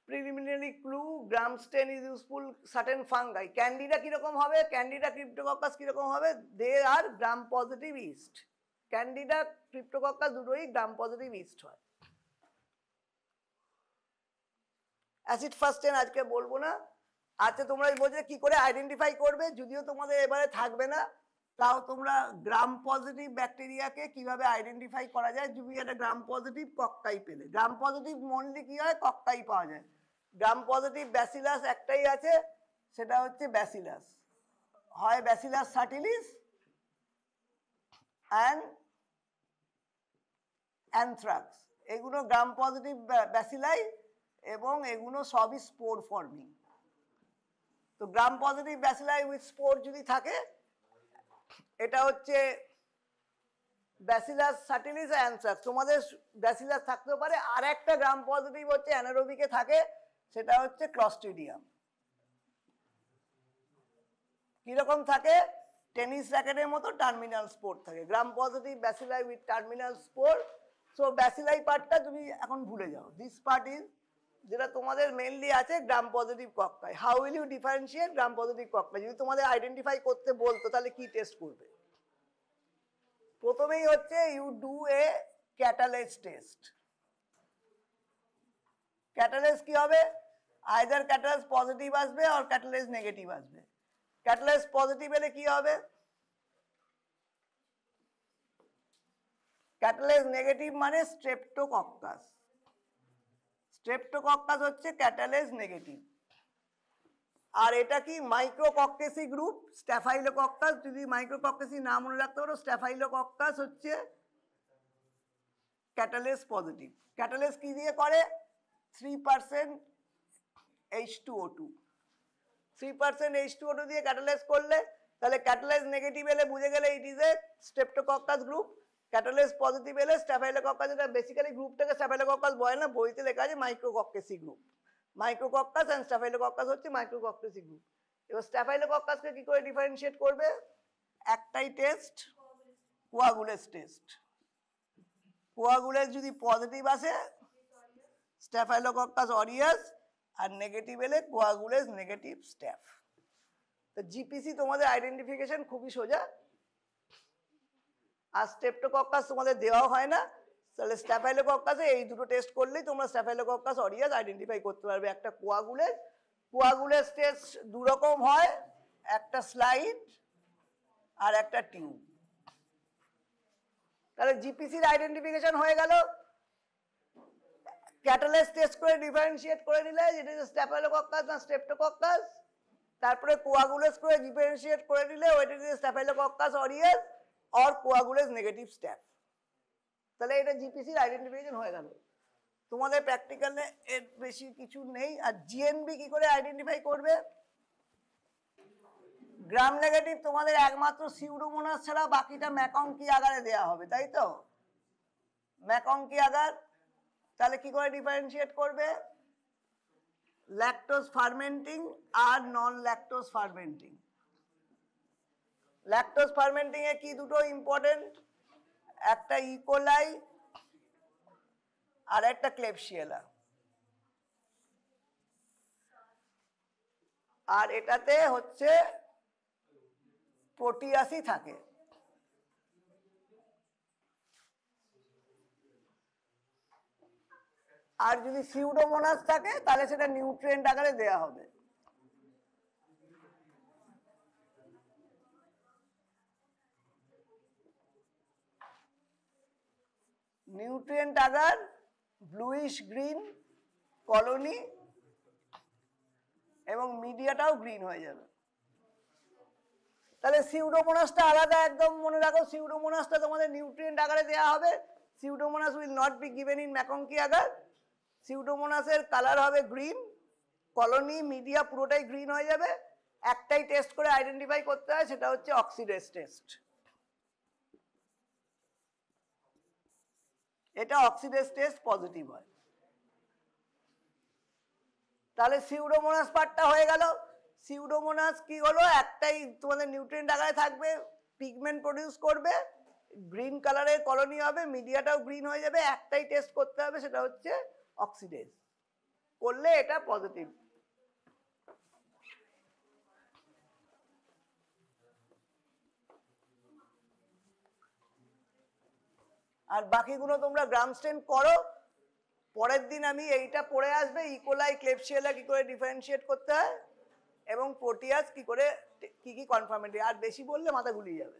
Preliminary clue, gram stain is useful certain fungi. Candida কিরকম হবে? Candida Cryptococcus কিরকম হবে? They are gram positive yeast. Candida Cryptococcus দুটোই গ্রাম পজিটিভ ইস্ট হয়। অ্যাসিড ফাস্টেন আজকে বলবো না। আচ্ছা, তোমরা বলছো কি করে আইডেন্টিফাই করবে? যদিও তোমাদের এবারে থাকবে না, তাও তোমরা গ্রাম পজিটিভ ব্যাকটেরিয়াকে কিভাবে আইডেন্টিফাই করা যায়। যদি একটা গ্রাম পজিটিভ কক্কাই পেলে, গ্রাম পজিটিভ মনলি কি হয়, কক্কাই পাওয়া যায়। গ্রাম পজিটিভ ব্যাসিলাস একটাই আছে, সেটা হচ্ছে ব্যাসিলাস, হয় ব্যাসিলাস সাটিলিস অ্যান্ড অ্যানথ্রাক্স। এগুলো গ্রাম পজিটিভ ব্যাসিলাই এবং এগুলো সবই স্পোর ফর্মিং। তো gram positive bacilli with spore যদি থাকে, এটা হচ্ছে ব্যাসিলাস সাটিলিস অ্যানথ্রাক্স। তোমাদের ব্যাসিলাস থাকতেও পারে। আর একটা গ্রাম পজিটিভ হচ্ছে অ্যানারোবিকে থাকে, সেটা হচ্ছে ক্লস্ট্রিডিয়াম। কিরকম থাকে? টেনিস র্যাকেটের মতো টার্মিনাল স্পোর থাকে। Gram positive bacilli with terminal spore. So bacilli পার্টটা তুমি এখন ভুলে যাও। দিস পার্ট ইজ যেটা তোমাদের মেইনলি আছে gram positive cocci. How will you differentiate gram positive cocci? যদি তোমাদের আইডেন্টিফাই করতে বলতো তাহলে কি টেস্ট করবে? প্রথমেই হচ্ছে you do a catalase test. Catalase কি হবে? আইদার ক্যাটালেজ পজিটিভ আসবে আর ক্যাটালেজ নেগেটিভ আসবে। ক্যাটালেজ পজিটিভ এলে কি হবে? ক্যাটালেজ নেগেটিভ মানে স্ট্রেপ্টোকক্কাস। স্ট্রেপ্টোকক্কাস হচ্ছে ক্যাটালেজ নেগেটিভ। আর এটা কি মাইক্রোকক্কেসি গ্রুপ, স্ট্যাফাইলোকক্কাস। যদি মাইক্রোকক্কেসি না মনে রাখতে পারো, স্ট্যাফাইলোকক্কাস হচ্ছে ক্যাটালেজ পজিটিভ। ক্যাটালেজ কি দিয়ে করে? 3% H2O2। 3% H2O2 দিয়ে ক্যাটালাইজ করলে, তাহলে ক্যাটালাইজ নেগেটিভ এলে বুঝে গেলে it is a streptococcus group. Catalyse positive এলে স্ট্যাফাইলোকক্কাস, এটা বেসিক্যালি গ্রুপটাকে স্ট্যাফাইলোকক্কাস বলে না, বইতে লেখা আছে মাইক্রোকক্কেসি গ্রুপ। মাইক্রোকক্কাস এন্ড স্ট্যাফাইলোকক্কাস হচ্ছে মাইক্রোকক্কেসি গ্রুপ। এবার স্ট্যাফাইলোকক্কাসকে কি করে ডিফারেন্সিয়েট করবে? একটাই টেস্ট, কোয়াগুলেজ টেস্ট। কোয়াগুলেজ যদি পজিটিভ আসে স্ট্যাফাইলোকক্কাস অরিয়াস, আর নেগেটিভ এলে কোয়াগুলেজ নেগেটিভ স্ট্যাফ। তো জিপিসি তোমাদের আইডেন্টিফিকেশন খুবই সোজা। আর স্ট্রেপ্টোকক্কাস তোমাদের দেওয়া হয় না, তাহলে স্ট্যাফাইলোকক্কাসে এই দুটো টেস্ট করলেই তোমরা স্ট্যাফাইলোকক্কাস অরিয়াস আইডেন্টিফাই করতে পারবে। একটা কোয়াগুলেজ। কোয়াগুলেজ টেস্ট দু রকম হয়, একটা স্লাইড আর একটা টিউব। তাহলে জিপিসির আইডেন্টিফিকেশন হয়ে গেল। ক্যাটালেজ টেস্ট করে ডিফারেন্সিয়েট করে নিলে যেটা স্ট্যাফাইলোকক্কাস না স্ট্রেপ্টোকক্কাস, তারপরে কোয়াগুলেজ করে ডিফারেন্সিয়েট করে নিলে ওইটা is staphylococcus aureus or coagulase negative staph. তাহলে এটা জিপিসির আইডেন্টিফিকেশন হয়ে গেল। তোমাদের প্র্যাকটিক্যালে এর বেশি কিছু নেই। আর জিএনবি কি করে আইডেন্টিফাই করবে? গ্রাম নেগেটিভ তোমাদের একমাত্র সিউডোমোনাস ছাড়া বাকিটা ম্যাকংকি আগারে দেয়া হবে, তাই তো? ম্যাকংকি আগার, তাহলে কি করে ডিফারেন্সিয়েট করবে? ল্যাকটোজ ফার্মেন্টিং আর নন ল্যাকটোজ ফার্মেন্টিং। ল্যাকটোজ ফার্মেন্টিং এ কি দুটো ইম্পর্টেন্ট? একটা ইকোলাই আর একটা ক্লেবশিয়েলা। আর এটাতে হচ্ছে প্রোটিয়াসই থাকে। আর যদি সিউডোমোনাস থাকে তাহলে সেটা নিউট্রিয়েন্ট আকারে দেয়া হবে। Nutrient agar bluish green colony এবং মিডিয়াটাও গ্রিন হয়ে যাবে। তাহলে সিউডোমোনাসটা আলাদা, একদম মনে রাখো, সিউডোমোনাসটা তোমাদের নিউট্রিয়েন্ট আকারে দেওয়া হবে। Pseudomonas will not be given in MacConkey agar. সিউডোমোনাসের কালার হবে গ্রিন, কলোনি মিডিয়া পুরোটাই গ্রিন হয়ে যাবে। একটাই টেস্ট করে আইডেন্টিফাই করতে হয়, সেটা হচ্ছে অক্সিডেজ টেস্ট। এটা অক্সিডেজ টেস্ট পজিটিভ হয়। তাহলে সিউডোমোনাস পার্টটা হয়ে গেল। সিউডোমোনাস কি হলো? একটাই তোমাদের নিউট্রিয়েন্ট আকারে থাকবে, পিগমেন্ট প্রডিউস করবে, গ্রিন কালারের কলোনি হবে, মিডিয়াটাও গ্রিন হয়ে যাবে। একটাই টেস্ট করতে হবে, সেটা হচ্ছে অক্সিডেজ। করলে এটা পজিটিভ। আর বাকিগুলো তোমরা গ্রামস্টেন করো। পরের দিন আমি এইটা পড়ে আসবে, ইকোলাই ক্লেবশিয়েলা কি করে ডিফারেন্সিয়েট করতে হয় এবং প্রোটিয়াস কি করে, কি কি কনফার্মেন্টি। আর বেশি বললে মাথা ঘুরিয়ে যাবে।